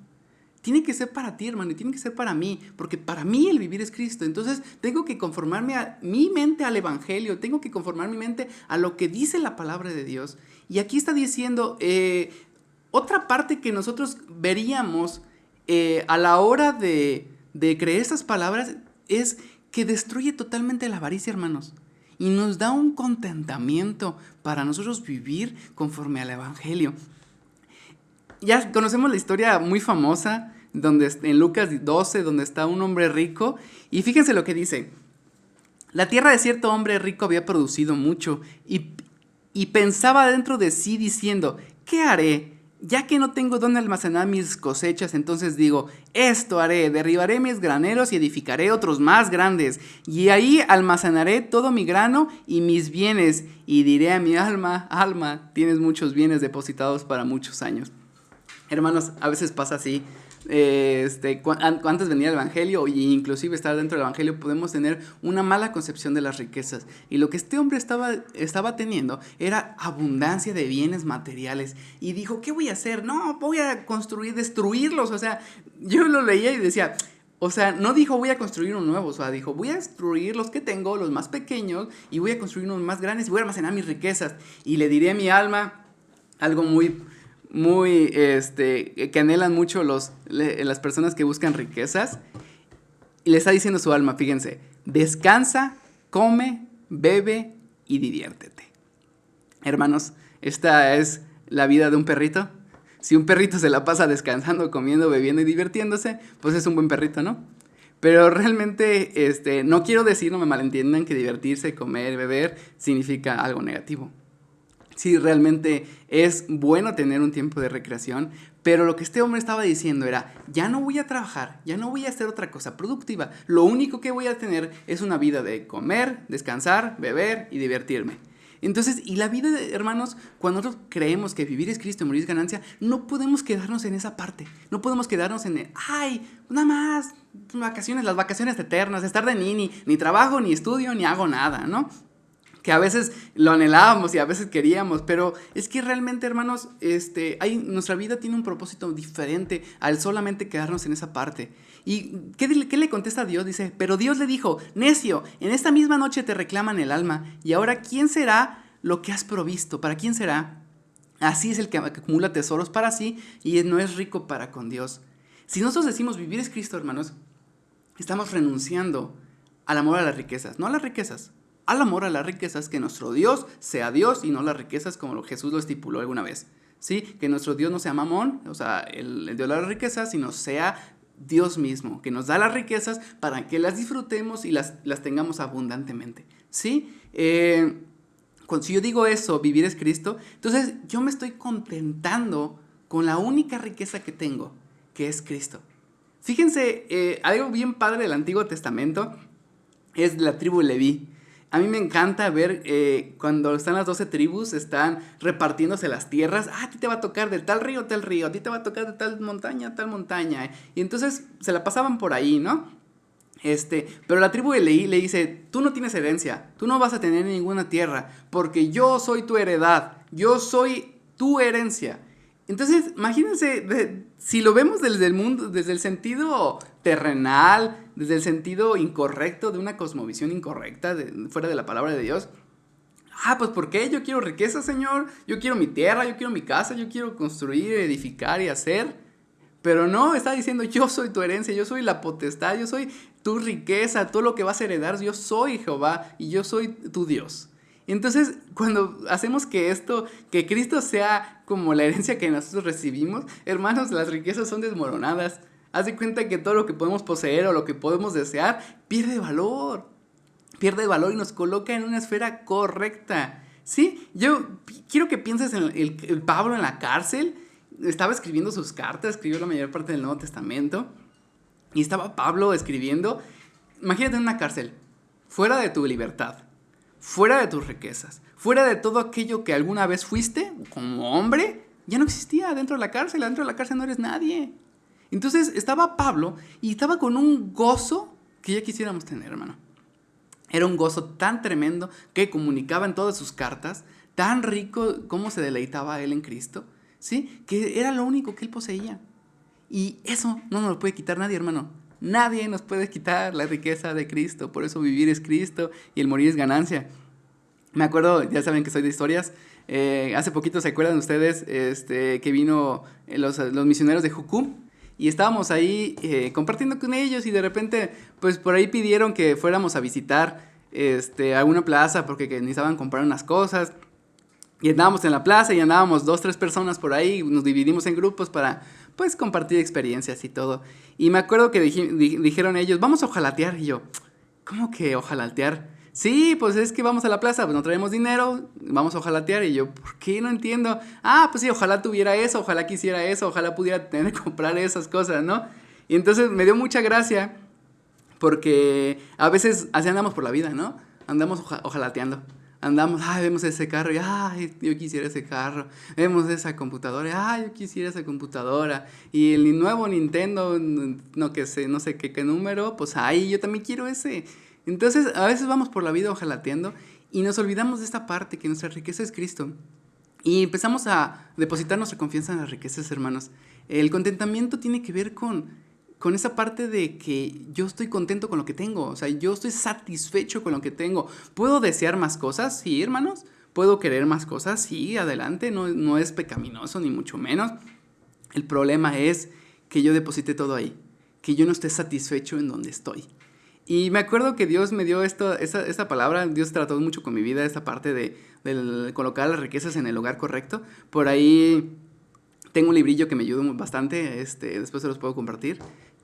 Tiene que ser para ti, hermano, y tiene que ser para mí, porque para mí el vivir es Cristo. Entonces tengo que conformarme a mi mente al Evangelio, tengo que conformar mi mente a lo que dice la palabra de Dios. Y aquí está diciendo, otra parte que nosotros veríamos a la hora de creer estas palabras es que destruye totalmente la avaricia, hermanos. Y nos da un contentamiento para nosotros vivir conforme al Evangelio. Ya conocemos la historia muy famosa en Lucas 12, donde está un hombre rico. Y fíjense lo que dice. La tierra de cierto hombre rico había producido mucho y pensaba dentro de sí diciendo, ¿qué haré? Ya que no tengo dónde almacenar mis cosechas, entonces digo, esto haré, derribaré mis graneros y edificaré otros más grandes, y ahí almacenaré todo mi grano y mis bienes, y diré a mi alma, alma, tienes muchos bienes depositados para muchos años. Hermanos, a veces pasa así. Antes venía el Evangelio y inclusive estar dentro del Evangelio podemos tener una mala concepción de las riquezas. Y lo que este hombre estaba teniendo era abundancia de bienes materiales. Y dijo, ¿qué voy a hacer? No, voy a destruirlos. O sea, yo lo leía y decía, o sea, no dijo voy a construir uno nuevo. O sea, dijo voy a destruir los que tengo, los más pequeños, y voy a construir unos más grandes y voy a almacenar mis riquezas. Y le diré a mi alma algo muy que anhelan mucho las personas que buscan riquezas, y le está diciendo su alma, fíjense, descansa, come, bebe y diviértete. Hermanos, esta es la vida de un perrito. Si un perrito se la pasa descansando, comiendo, bebiendo y divirtiéndose, pues es un buen perrito, ¿no? Pero realmente, no quiero decir, no me malentiendan, que divertirse, comer, beber significa algo negativo. Sí, realmente es bueno tener un tiempo de recreación, pero lo que este hombre estaba diciendo era, ya no voy a trabajar, ya no voy a hacer otra cosa productiva, lo único que voy a tener es una vida de comer, descansar, beber y divertirme. Entonces, y la vida, hermanos, cuando nosotros creemos que vivir es Cristo y morir es ganancia, no podemos quedarnos en esa parte, no podemos quedarnos en, ay, nada más, vacaciones, las vacaciones eternas, estar de ni trabajo, ni estudio, ni hago nada, ¿no? Que a veces lo anhelábamos y a veces queríamos, pero es que realmente, hermanos, nuestra vida tiene un propósito diferente al solamente quedarnos en esa parte. ¿Y qué le contesta a Dios? Dice, pero Dios le dijo, necio, en esta misma noche te reclaman el alma, y ahora ¿quién será lo que has provisto? ¿Para quién será? Así es el que acumula tesoros para sí y no es rico para con Dios. Si nosotros decimos vivir es Cristo, hermanos, estamos renunciando al amor a las riquezas, no a las riquezas, al amor a las riquezas, que nuestro Dios sea Dios y no las riquezas como Jesús lo estipuló alguna vez. ¿Sí? Que nuestro Dios no sea Mamón, o sea, el Dios de las riquezas, sino sea Dios mismo, que nos da las riquezas para que las disfrutemos y las tengamos abundantemente. ¿Sí? Si yo digo eso, vivir es Cristo, entonces yo me estoy contentando con la única riqueza que tengo, que es Cristo. Fíjense, algo bien padre del Antiguo Testamento es la tribu Leví. A mí me encanta ver cuando están las 12 tribus, están repartiéndose las tierras. A ti te va a tocar de tal río, a ti te va a tocar de tal montaña. Y entonces se la pasaban por ahí, ¿no? Pero la tribu de Leví le dice, tú no tienes herencia, tú no vas a tener ninguna tierra, porque yo soy tu heredad, yo soy tu herencia. Entonces, imagínense, si lo vemos desde el mundo, desde el sentido terrenal, desde el sentido incorrecto, de una cosmovisión incorrecta, fuera de la palabra de Dios. Pues ¿por qué? Yo quiero riqueza, Señor, yo quiero mi tierra, yo quiero mi casa, yo quiero construir, edificar y hacer. Pero no, está diciendo, yo soy tu herencia, yo soy la potestad, yo soy tu riqueza, todo lo que vas a heredar, yo soy Jehová y yo soy tu Dios. Entonces, cuando hacemos que Cristo sea como la herencia que nosotros recibimos, hermanos, las riquezas son desmoronadas. Haz de cuenta que todo lo que podemos poseer o lo que podemos desear pierde valor y nos coloca en una esfera correcta. ¿Sí? Yo quiero que pienses en el Pablo en la cárcel. Estaba escribiendo sus cartas, escribió la mayor parte del Nuevo Testamento. Y estaba Pablo escribiendo. Imagínate en una cárcel, fuera de tu libertad, fuera de tus riquezas, fuera de todo aquello que alguna vez fuiste como hombre, ya no existía dentro de la cárcel. Dentro de la cárcel no eres nadie. Entonces estaba Pablo y estaba con un gozo que ya quisiéramos tener, hermano. Era un gozo tan tremendo que comunicaba en todas sus cartas, tan rico cómo se deleitaba él en Cristo, ¿sí? Que era lo único que él poseía. Y eso no nos lo puede quitar nadie, hermano. Nadie nos puede quitar la riqueza de Cristo. Por eso vivir es Cristo y el morir es ganancia. Me acuerdo, ya saben que soy de historias. Hace poquito, ¿se acuerdan ustedes que vino los misioneros de Jucum? Y estábamos ahí compartiendo con ellos y de repente, pues por ahí pidieron que fuéramos a visitar alguna plaza porque necesitaban comprar unas cosas. Y andábamos en la plaza y andábamos 2-3 personas por ahí, nos dividimos en grupos para, pues, compartir experiencias y todo. Y me acuerdo que dijeron ellos, vamos a ojalatear. Y yo, ¿cómo que ojalatear? Sí, pues es que vamos a la plaza, pues no traemos dinero, vamos a ojalatear. Y yo, ¿por qué? No entiendo. Pues sí, ojalá tuviera eso, ojalá quisiera eso, ojalá pudiera tener que comprar esas cosas, ¿no? Y entonces me dio mucha gracia porque a veces así andamos por la vida, ¿no? Andamos ojalateando. Andamos, vemos ese carro y, yo quisiera ese carro. Vemos esa computadora, yo quisiera esa computadora. Y el nuevo Nintendo, no sé qué número, pues, yo también quiero ese. Entonces, a veces vamos por la vida ojalateando y nos olvidamos de esta parte, que nuestra riqueza es Cristo. Y empezamos a depositar nuestra confianza en las riquezas, hermanos. El contentamiento tiene que ver con esa parte de que yo estoy contento con lo que tengo, o sea, yo estoy satisfecho con lo que tengo. ¿Puedo desear más cosas? Sí, hermanos. ¿Puedo querer más cosas? Sí, adelante, no es pecaminoso, ni mucho menos. El problema es que yo deposité todo ahí, que yo no esté satisfecho en donde estoy. Y me acuerdo que Dios me dio esta palabra. Dios trató mucho con mi vida, esta parte de colocar las riquezas en el lugar correcto. Por ahí tengo un librillo que me ayudó bastante, después se los puedo compartir.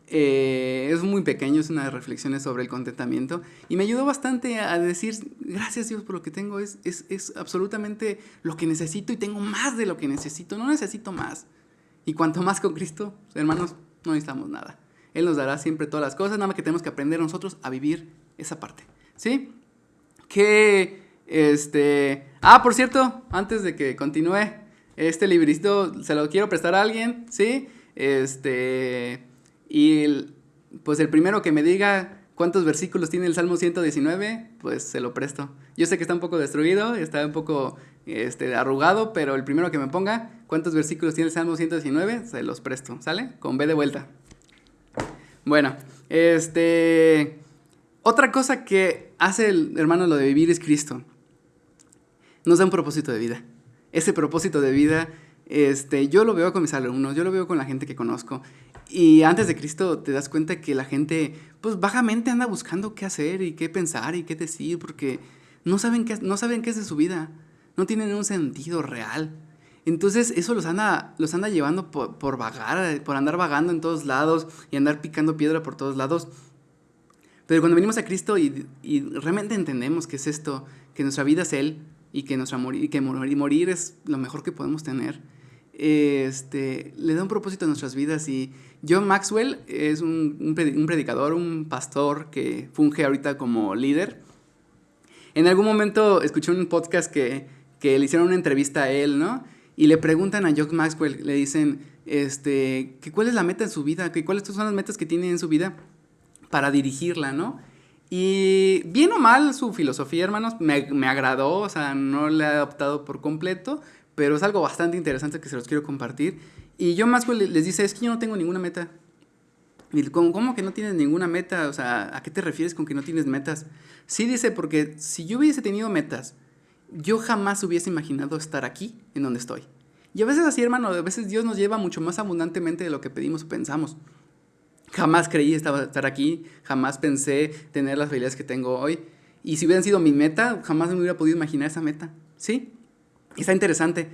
Es muy pequeño, es unas reflexiones sobre el contentamiento y me ayudó bastante a decir, gracias Dios por lo que tengo, es absolutamente lo que necesito y tengo más de lo que necesito, no necesito más. Y cuanto más con Cristo, hermanos, no necesitamos nada. Él nos dará siempre todas las cosas, nada más que tenemos que aprender nosotros a vivir esa parte, ¿sí? Por cierto, antes de que continúe, este librito se lo quiero prestar a alguien, ¿sí? Pues el primero que me diga cuántos versículos tiene el Salmo 119, pues se lo presto. Yo sé que está un poco destruido, está un poco arrugado, pero el primero que me ponga cuántos versículos tiene el Salmo 119, se los presto, ¿sale? Con B de vuelta. Bueno, otra cosa que hace el hermano lo de vivir es Cristo. Nos da un propósito de vida. Ese propósito de vida, yo lo veo con mis alumnos, yo lo veo con la gente que conozco. Y antes de Cristo te das cuenta que la gente, pues, vagamente anda buscando qué hacer y qué pensar y qué decir, porque no saben qué es de su vida, no tienen un sentido real. Entonces eso los anda llevando por vagar, por andar vagando en todos lados y andar picando piedra por todos lados. Pero cuando venimos a Cristo y realmente entendemos que es esto, que nuestra vida es Él y que morir es lo mejor que podemos tener, le da un propósito a nuestras vidas. Y John Maxwell es un predicador, un pastor que funge ahorita como líder. En algún momento escuché un podcast que le hicieron una entrevista a él, ¿no? Y le preguntan a John Maxwell, le dicen, que cuál es la meta en su vida, que cuáles son las metas que tiene en su vida para dirigirla, ¿no? Y bien o mal su filosofía, hermanos, me agradó, o sea, no la he adoptado por completo, pero es algo bastante interesante que se los quiero compartir. Y John Maxwell les dice, es que yo no tengo ninguna meta. Y ¿cómo que no tienes ninguna meta? O sea, ¿a qué te refieres con que no tienes metas? Sí, dice, porque si yo hubiese tenido metas, yo jamás hubiese imaginado estar aquí, en donde estoy. Y a veces así, hermano, a veces Dios nos lleva mucho más abundantemente de lo que pedimos o pensamos. Jamás creí estar aquí, jamás pensé tener las habilidades que tengo hoy. Y si hubieran sido mi meta, jamás me hubiera podido imaginar esa meta. ¿Sí? Está interesante.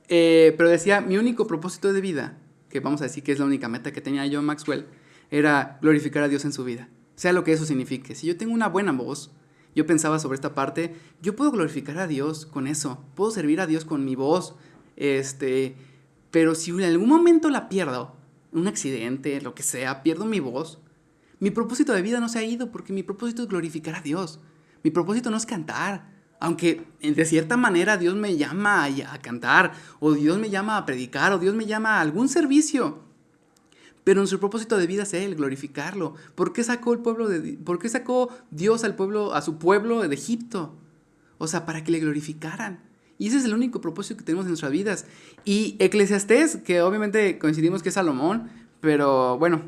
Pero decía, mi único propósito de vida, que vamos a decir que es la única meta que tenía John Maxwell, era glorificar a Dios en su vida. Sea lo que eso signifique. Si yo tengo una buena voz, yo pensaba sobre esta parte, yo puedo glorificar a Dios con eso. Puedo servir a Dios con mi voz. Pero si en algún momento la pierdo, un accidente, lo que sea, pierdo mi voz, mi propósito de vida no se ha ido, porque mi propósito es glorificar a Dios. Mi propósito no es cantar, aunque de cierta manera Dios me llama a cantar, o Dios me llama a predicar, o Dios me llama a algún servicio. Pero nuestro propósito de vida es Él, glorificarlo. ¿Por qué sacó Dios a su pueblo de Egipto? O sea, para que le glorificaran. Y ese es el único propósito que tenemos en nuestras vidas. Y Eclesiastés, que obviamente coincidimos que es Salomón, pero bueno,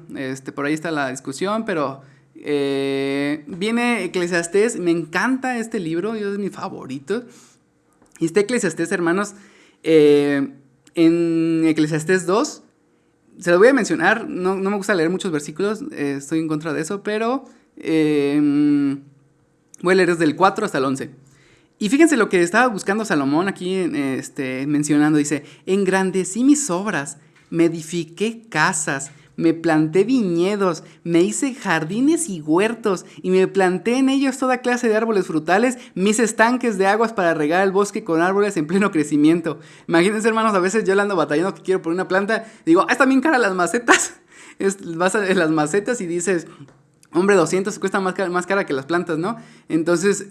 por ahí está la discusión, pero viene Eclesiastés. Me encanta este libro, es mi favorito. Y está Eclesiastés, hermanos, en Eclesiastés 2. Se lo voy a mencionar, no me gusta leer muchos versículos, estoy en contra de eso, pero voy a leer desde el 4 hasta el 11. Y fíjense lo que estaba buscando Salomón aquí mencionando, dice, engrandecí mis obras, me edifiqué casas, me planté viñedos, me hice jardines y huertos, y me planté en ellos toda clase de árboles frutales, mis estanques de aguas para regar el bosque con árboles en pleno crecimiento. Imagínense, hermanos, a veces yo le ando batallando que quiero poner una planta, digo, están bien caras las macetas. Vas a las macetas y dices, hombre, 200 cuesta más cara que las plantas, ¿no? Entonces,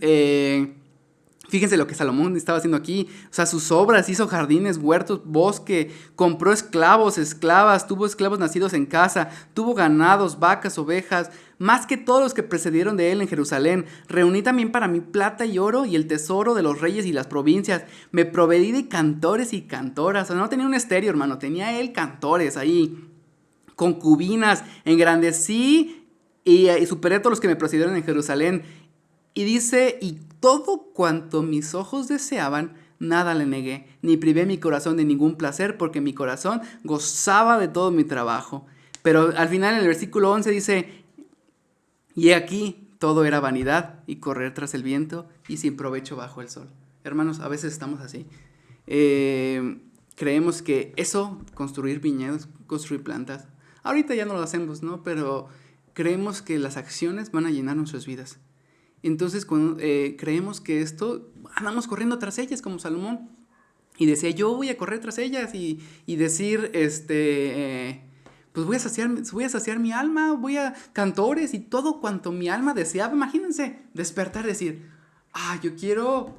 fíjense lo que Salomón estaba haciendo aquí. O sea, sus obras, hizo jardines, huertos, bosque, compró esclavos, esclavas, tuvo esclavos nacidos en casa, tuvo ganados, vacas, ovejas, más que todos los que precedieron de él en Jerusalén. Reuní también para mí plata y oro y el tesoro de los reyes y las provincias. Me proveí de cantores y cantoras. O sea, no tenía un estéreo, hermano, tenía él cantores ahí, concubinas, engrandecí y superé a todos los que me precedieron en Jerusalén. Y dice, y todo cuanto mis ojos deseaban, nada le negué, ni privé mi corazón de ningún placer, porque mi corazón gozaba de todo mi trabajo. Pero al final, en el versículo 11 dice, y aquí todo era vanidad y correr tras el viento y sin provecho bajo el sol. Hermanos, a veces estamos así. Creemos que eso, construir viñedos, construir plantas, ahorita ya no lo hacemos, ¿no? Pero creemos que las acciones van a llenar nuestras vidas. Entonces, cuando creemos que esto, andamos corriendo tras ellas como Salomón. Y decía, yo voy a correr tras ellas y decir, pues voy a saciar mi alma, voy a cantores y todo cuanto mi alma deseaba. Imagínense, despertar y decir, yo quiero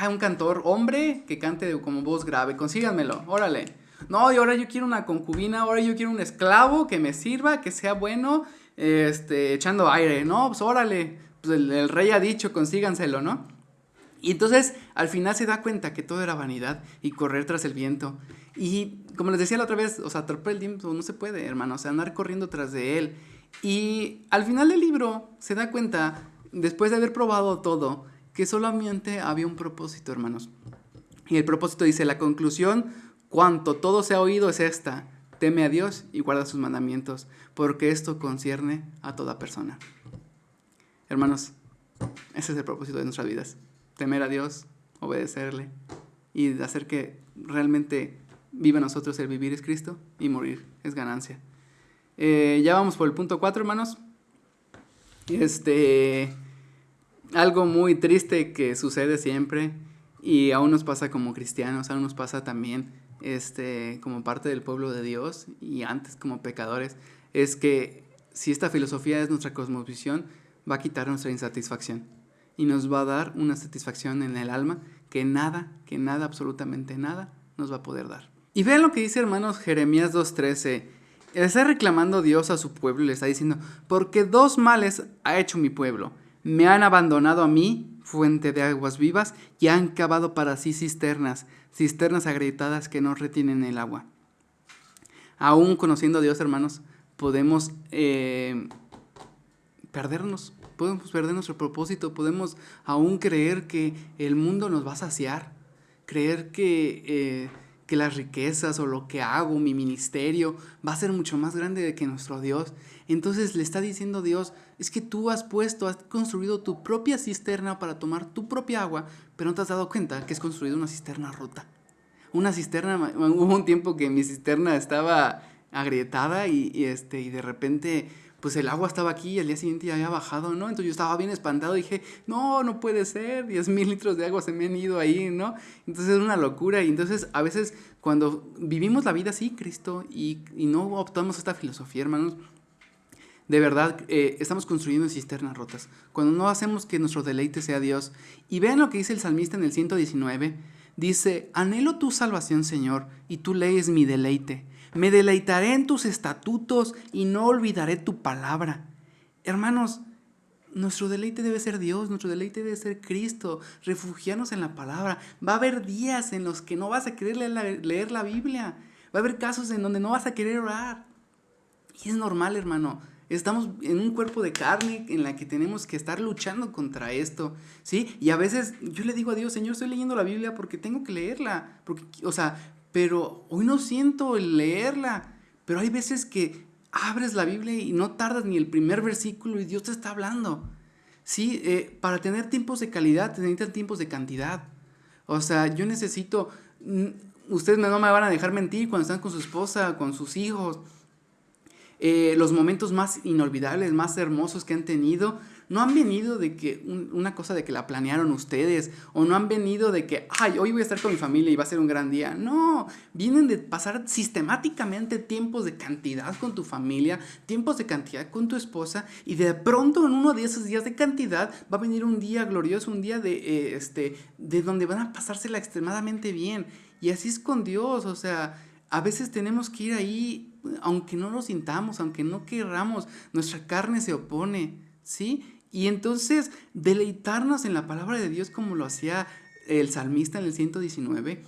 un cantor hombre que cante como voz grave, consíganmelo, órale. No, y ahora yo quiero una concubina, ahora yo quiero un esclavo que me sirva, que sea bueno, echando aire, no, pues órale. Pues el rey ha dicho, consíganselo, ¿no? Y entonces al final se da cuenta que todo era vanidad y correr tras el viento. Y como les decía la otra vez, o sea, atrapar el tiempo no se puede, hermano, o sea, andar corriendo tras de él. Y al final del libro se da cuenta, después de haber probado todo, que solamente había un propósito, hermanos. Y el propósito dice, la conclusión, cuanto todo se ha oído es esta, teme a Dios y guarda sus mandamientos, porque esto concierne a toda persona. Hermanos, Ese es el propósito de nuestras vidas. Temer a Dios, obedecerle y hacer que realmente viva en nosotros. El vivir es Cristo y morir es ganancia. Ya vamos por el punto 4, hermanos. Algo muy triste que sucede siempre y aún nos pasa como cristianos, aún nos pasa también como parte del pueblo de Dios y antes como pecadores, es que si esta filosofía es nuestra cosmovisión, va a quitar nuestra insatisfacción y nos va a dar una satisfacción en el alma que nada, absolutamente nada nos va a poder dar. Y vean lo que dice, hermanos, Jeremías 2:13. Le está reclamando Dios a su pueblo y le está diciendo: porque 2 males ha hecho mi pueblo. Me han abandonado a mí, fuente de aguas vivas, y han cavado para sí cisternas agrietadas que no retienen el agua. Aún conociendo a Dios, hermanos, podemos perdernos nuestro propósito, podemos aún creer que el mundo nos va a saciar, creer que las riquezas o lo que hago, mi ministerio, va a ser mucho más grande que nuestro Dios. Entonces le está diciendo Dios: es que tú has construido tu propia cisterna para tomar tu propia agua, pero no te has dado cuenta que has construido una cisterna rota. Una cisterna, hubo un tiempo que mi cisterna estaba agrietada y de repente pues el agua estaba aquí y al día siguiente ya había bajado, ¿no? Entonces yo estaba bien espantado y dije: no puede ser, 10,000 litros de agua se me han ido ahí, ¿no? Entonces es una locura. Y entonces a veces cuando vivimos la vida así, Cristo, y no optamos esta filosofía, hermanos, de verdad estamos construyendo cisternas rotas, cuando no hacemos que nuestro deleite sea Dios. Y vean lo que dice el salmista en el 119, dice: anhelo tu salvación, Señor, y tu ley es mi deleite. Me deleitaré en tus estatutos y no olvidaré tu palabra. Hermanos, nuestro deleite debe ser Dios, nuestro deleite debe ser Cristo, refugiarnos en la palabra. Va a haber días en los que no vas a querer leer la Biblia, va a haber casos en donde no vas a querer orar. Y es normal, hermano. Estamos en un cuerpo de carne en la que tenemos que estar luchando contra esto, ¿sí? Y a veces yo le digo a Dios: Señor, estoy leyendo la Biblia porque tengo que leerla, pero hoy no siento el leerla. Pero hay veces que abres la Biblia y no tardas ni el primer versículo y Dios te está hablando, ¿sí? Para tener tiempos de calidad te necesitan tiempos de cantidad. O sea, yo necesito... Ustedes no me van a dejar mentir cuando están con su esposa, con sus hijos. Los momentos más inolvidables, más hermosos que han tenido, no han venido de que una cosa de que la planearon ustedes, o no han venido de que hoy voy a estar con mi familia y va a ser un gran día. No, vienen de pasar sistemáticamente tiempos de cantidad con tu familia, tiempos de cantidad con tu esposa, y de pronto en uno de esos días de cantidad va a venir un día glorioso, un día de donde van a pasársela extremadamente bien. Y así es con Dios. O sea, a veces tenemos que ir ahí, aunque no lo sintamos, aunque no querramos, nuestra carne se opone, ¿sí? Y entonces deleitarnos en la palabra de Dios como lo hacía el salmista en el 119,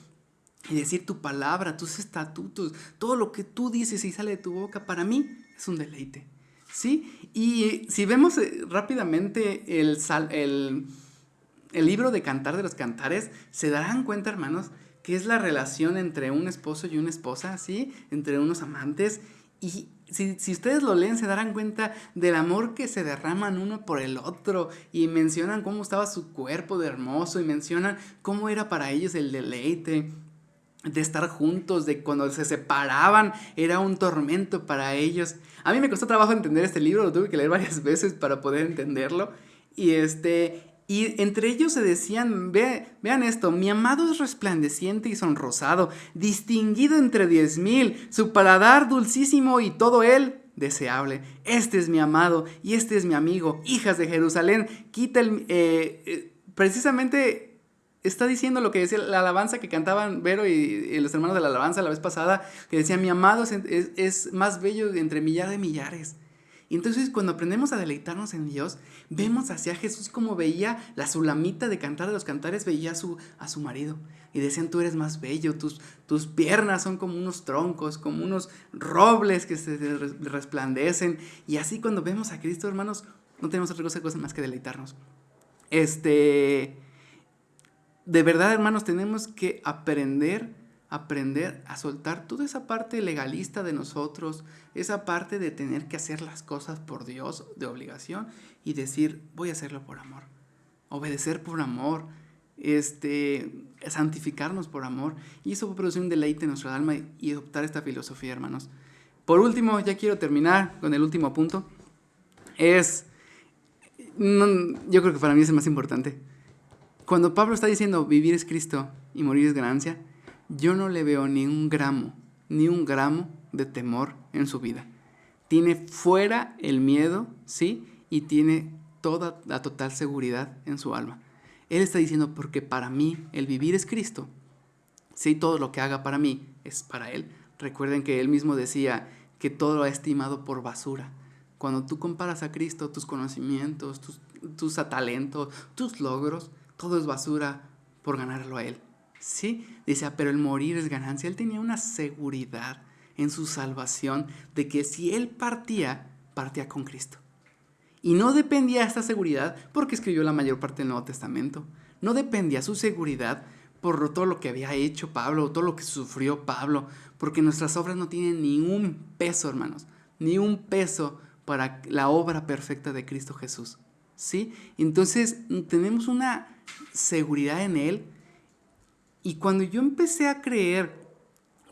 y decir: tu palabra, tus estatutos, todo lo que tú dices y sale de tu boca, para mí es un deleite, ¿sí? Y si vemos rápidamente el libro de Cantar de los Cantares, se darán cuenta, hermanos, que es la relación entre un esposo y una esposa, ¿sí? Entre unos amantes. Y si ustedes lo leen, se darán cuenta del amor que se derraman uno por el otro, y mencionan cómo estaba su cuerpo de hermoso, y mencionan cómo era para ellos el deleite de estar juntos, de cuando se separaban era un tormento para ellos. A mí me costó trabajo entender este libro, lo tuve que leer varias veces para poder entenderlo. Y entre ellos se decían: vean esto: mi amado es resplandeciente y sonrosado, distinguido entre 10,000, su paladar dulcísimo y todo él deseable. Este es mi amado y este es mi amigo, hijas de Jerusalén. Precisamente está diciendo lo que decía la alabanza que cantaban Vero y los hermanos de la alabanza la vez pasada, que decía: mi amado es más bello entre millar de millares. Y entonces cuando aprendemos a deleitarnos en Dios, vemos hacia Jesús como veía la Sulamita de Cantar de los Cantares, veía a su marido. Y decían: tú eres más bello, tus piernas son como unos troncos, como unos robles que se resplandecen. Y así cuando vemos a Cristo, hermanos, no tenemos otra cosa más que deleitarnos. De verdad, hermanos, tenemos que aprender a soltar toda esa parte legalista de nosotros, esa parte de tener que hacer las cosas por Dios, de obligación, y decir: voy a hacerlo por amor. obedecer por amor, santificarnos por amor, y eso va a producir un deleite en nuestra alma y adoptar esta filosofía, hermanos. Por último, ya quiero terminar con el último punto, yo creo que para mí es el más importante. Cuando Pablo está diciendo vivir es Cristo y morir es ganancia, yo no le veo ni un gramo de temor en su vida. Tiene fuera el miedo, ¿sí? Y tiene toda la total seguridad en su alma. Él está diciendo, porque para mí el vivir es Cristo, sí, todo lo que haga para mí es para Él. Recuerden que Él mismo decía que todo lo ha estimado por basura. Cuando tú comparas a Cristo, tus conocimientos, tus talentos, tus logros, todo es basura por ganarlo a Él. ¿Sí? Dice, pero el morir es ganancia. Él tenía una seguridad en su salvación de que si Él partía con Cristo. Y no dependía esta seguridad porque escribió la mayor parte del Nuevo Testamento. No dependía su seguridad por todo lo que había hecho Pablo, todo lo que sufrió Pablo, porque nuestras obras no tienen ni un peso, hermanos, ni un peso para la obra perfecta de Cristo Jesús. ¿Sí? Entonces tenemos una seguridad en Él. Y cuando yo empecé a creer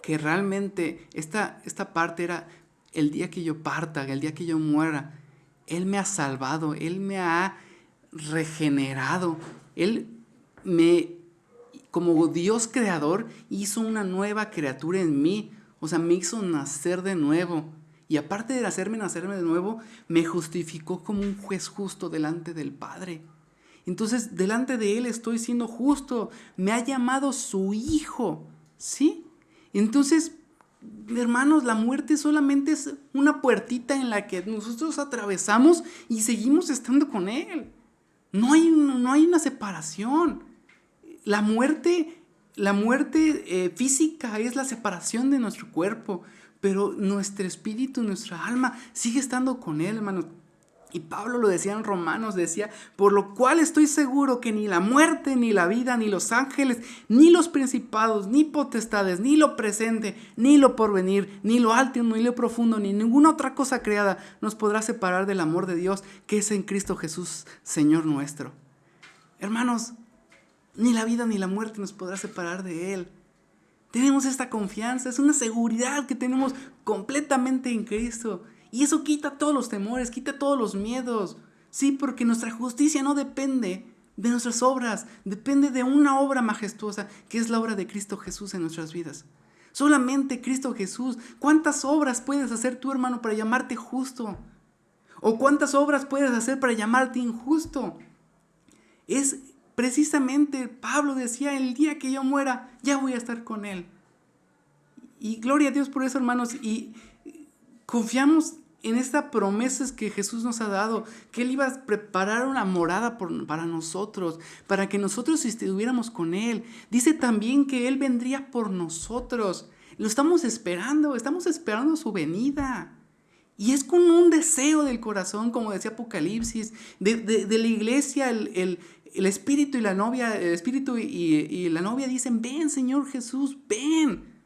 que realmente esta parte era el día que yo parta, el día que yo muera, Él me ha salvado, Él me ha regenerado, Él como Dios creador, hizo una nueva criatura en mí, o sea, me hizo nacer de nuevo. Y aparte de nacerme de nuevo, me justificó como un juez justo delante del Padre. Entonces, delante de Él estoy siendo justo. Me ha llamado su Hijo, ¿sí? Entonces, hermanos, la muerte solamente es una puertita en la que nosotros atravesamos y seguimos estando con Él. No hay una separación. La muerte física es la separación de nuestro cuerpo, pero nuestro espíritu, nuestra alma sigue estando con Él, hermanos. Y Pablo lo decía en Romanos, decía, por lo cual estoy seguro que ni la muerte, ni la vida, ni los ángeles, ni los principados, ni potestades, ni lo presente, ni lo porvenir, ni lo alto, ni lo profundo, ni ninguna otra cosa creada nos podrá separar del amor de Dios que es en Cristo Jesús, Señor nuestro. Hermanos, ni la vida ni la muerte nos podrá separar de Él. Tenemos esta confianza, es una seguridad que tenemos completamente en Cristo. Y eso quita todos los temores, quita todos los miedos. Sí, porque nuestra justicia no depende de nuestras obras, depende de una obra majestuosa que es la obra de Cristo Jesús en nuestras vidas. Solamente Cristo Jesús. ¿Cuántas obras puedes hacer tú, hermano, para llamarte justo? ¿O cuántas obras puedes hacer para llamarte injusto? Es precisamente, Pablo decía, el día que yo muera, ya voy a estar con Él. Y gloria a Dios por eso, hermanos. Y confiamos en esta promesa que Jesús nos ha dado, que Él iba a preparar una morada para nosotros, para que nosotros estuviéramos con Él. Dice también que Él vendría por nosotros. Lo estamos esperando su venida. Y es con un deseo del corazón, como decía Apocalipsis, de la iglesia, el espíritu y la novia, el espíritu y la novia dicen, ven Señor Jesús, ven.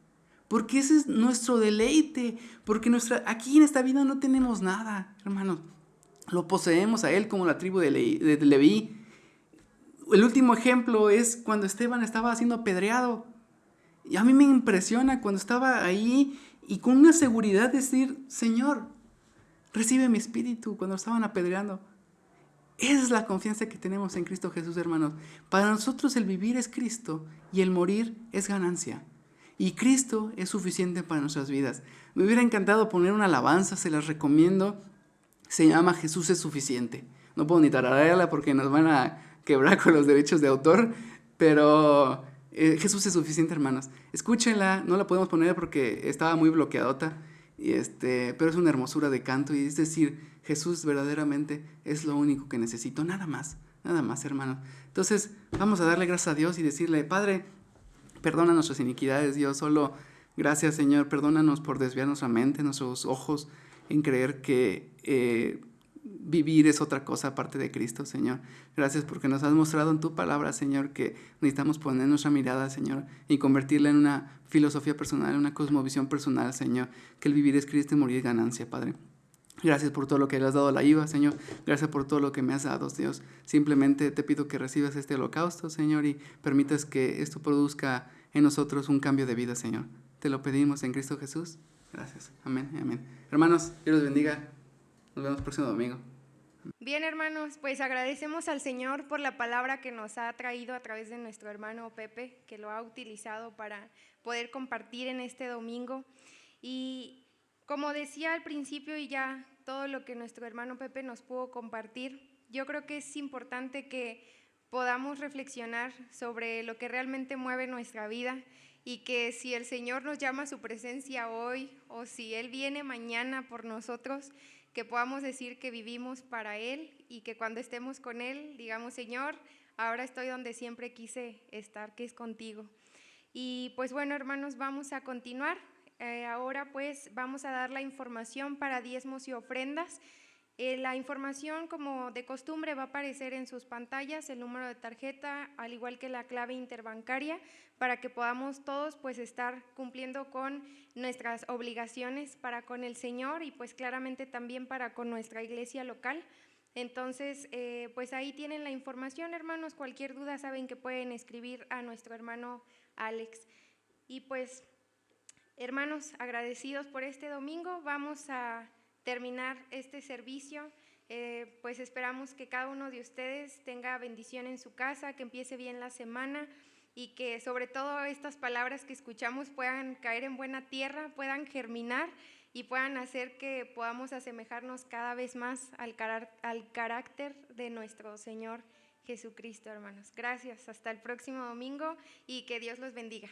Porque ese es nuestro deleite, porque aquí en esta vida no tenemos nada, hermanos. Lo poseemos a Él como la tribu de Leví. El último ejemplo es cuando Esteban estaba siendo apedreado. Y a mí me impresiona cuando estaba ahí y con una seguridad decir, Señor, recibe mi espíritu cuando estaban apedreando. Esa es la confianza que tenemos en Cristo Jesús, hermanos. Para nosotros el vivir es Cristo y el morir es ganancia. Y Cristo es suficiente para nuestras vidas. Me hubiera encantado poner una alabanza, se las recomiendo. Se llama Jesús es suficiente. No puedo ni tararearla porque nos van a quebrar con los derechos de autor, pero Jesús es suficiente, hermanos. Escúchenla, no la podemos poner porque estaba muy bloqueadota, pero es una hermosura de canto y es decir, Jesús verdaderamente es lo único que necesito, nada más, hermanos. Entonces, vamos a darle gracias a Dios y decirle, Padre, perdona nuestras iniquidades, Dios, solo gracias, Señor, perdónanos por desviar nuestra mente, nuestros ojos en creer que vivir es otra cosa aparte de Cristo, Señor. Gracias porque nos has mostrado en tu palabra, Señor, que necesitamos poner nuestra mirada, Señor, y convertirla en una filosofía personal, en una cosmovisión personal, Señor, que el vivir es Cristo y morir es ganancia, Padre. Gracias por todo lo que le has dado a la IVA, Señor. Gracias por todo lo que me has dado, Dios. Simplemente te pido que recibas este holocausto, Señor, y permitas que esto produzca en nosotros un cambio de vida, Señor. Te lo pedimos en Cristo Jesús. Gracias. Amén, amén. Hermanos, Dios los bendiga. Nos vemos el próximo domingo. Bien, hermanos, pues agradecemos al Señor por la palabra que nos ha traído a través de nuestro hermano Pepe, que lo ha utilizado para poder compartir en este domingo. Y como decía al principio, y ya todo lo que nuestro hermano Pepe nos pudo compartir, yo creo que es importante que podamos reflexionar sobre lo que realmente mueve nuestra vida, y que si el Señor nos llama a su presencia hoy, o si Él viene mañana por nosotros, que podamos decir que vivimos para Él, y que cuando estemos con Él digamos: Señor, ahora estoy donde siempre quise estar, que es contigo. Y pues bueno, hermanos, vamos a continuar. Ahora pues vamos a dar la información para diezmos y ofrendas. La información, como de costumbre, va a aparecer en sus pantallas, el número de tarjeta, al igual que la clave interbancaria, para que podamos todos pues estar cumpliendo con nuestras obligaciones para con el Señor, y pues claramente también para con nuestra iglesia local. Entonces, pues ahí tienen la información, hermanos. Cualquier duda saben que pueden escribir a nuestro hermano Alex. Y pues, hermanos, agradecidos por este domingo, vamos a terminar este servicio. Pues esperamos que cada uno de ustedes tenga bendición en su casa, que empiece bien la semana, y que sobre todo estas palabras que escuchamos puedan caer en buena tierra, puedan germinar y puedan hacer que podamos asemejarnos cada vez más al carácter de nuestro Señor Jesucristo, hermanos. Gracias, hasta el próximo domingo y que Dios los bendiga.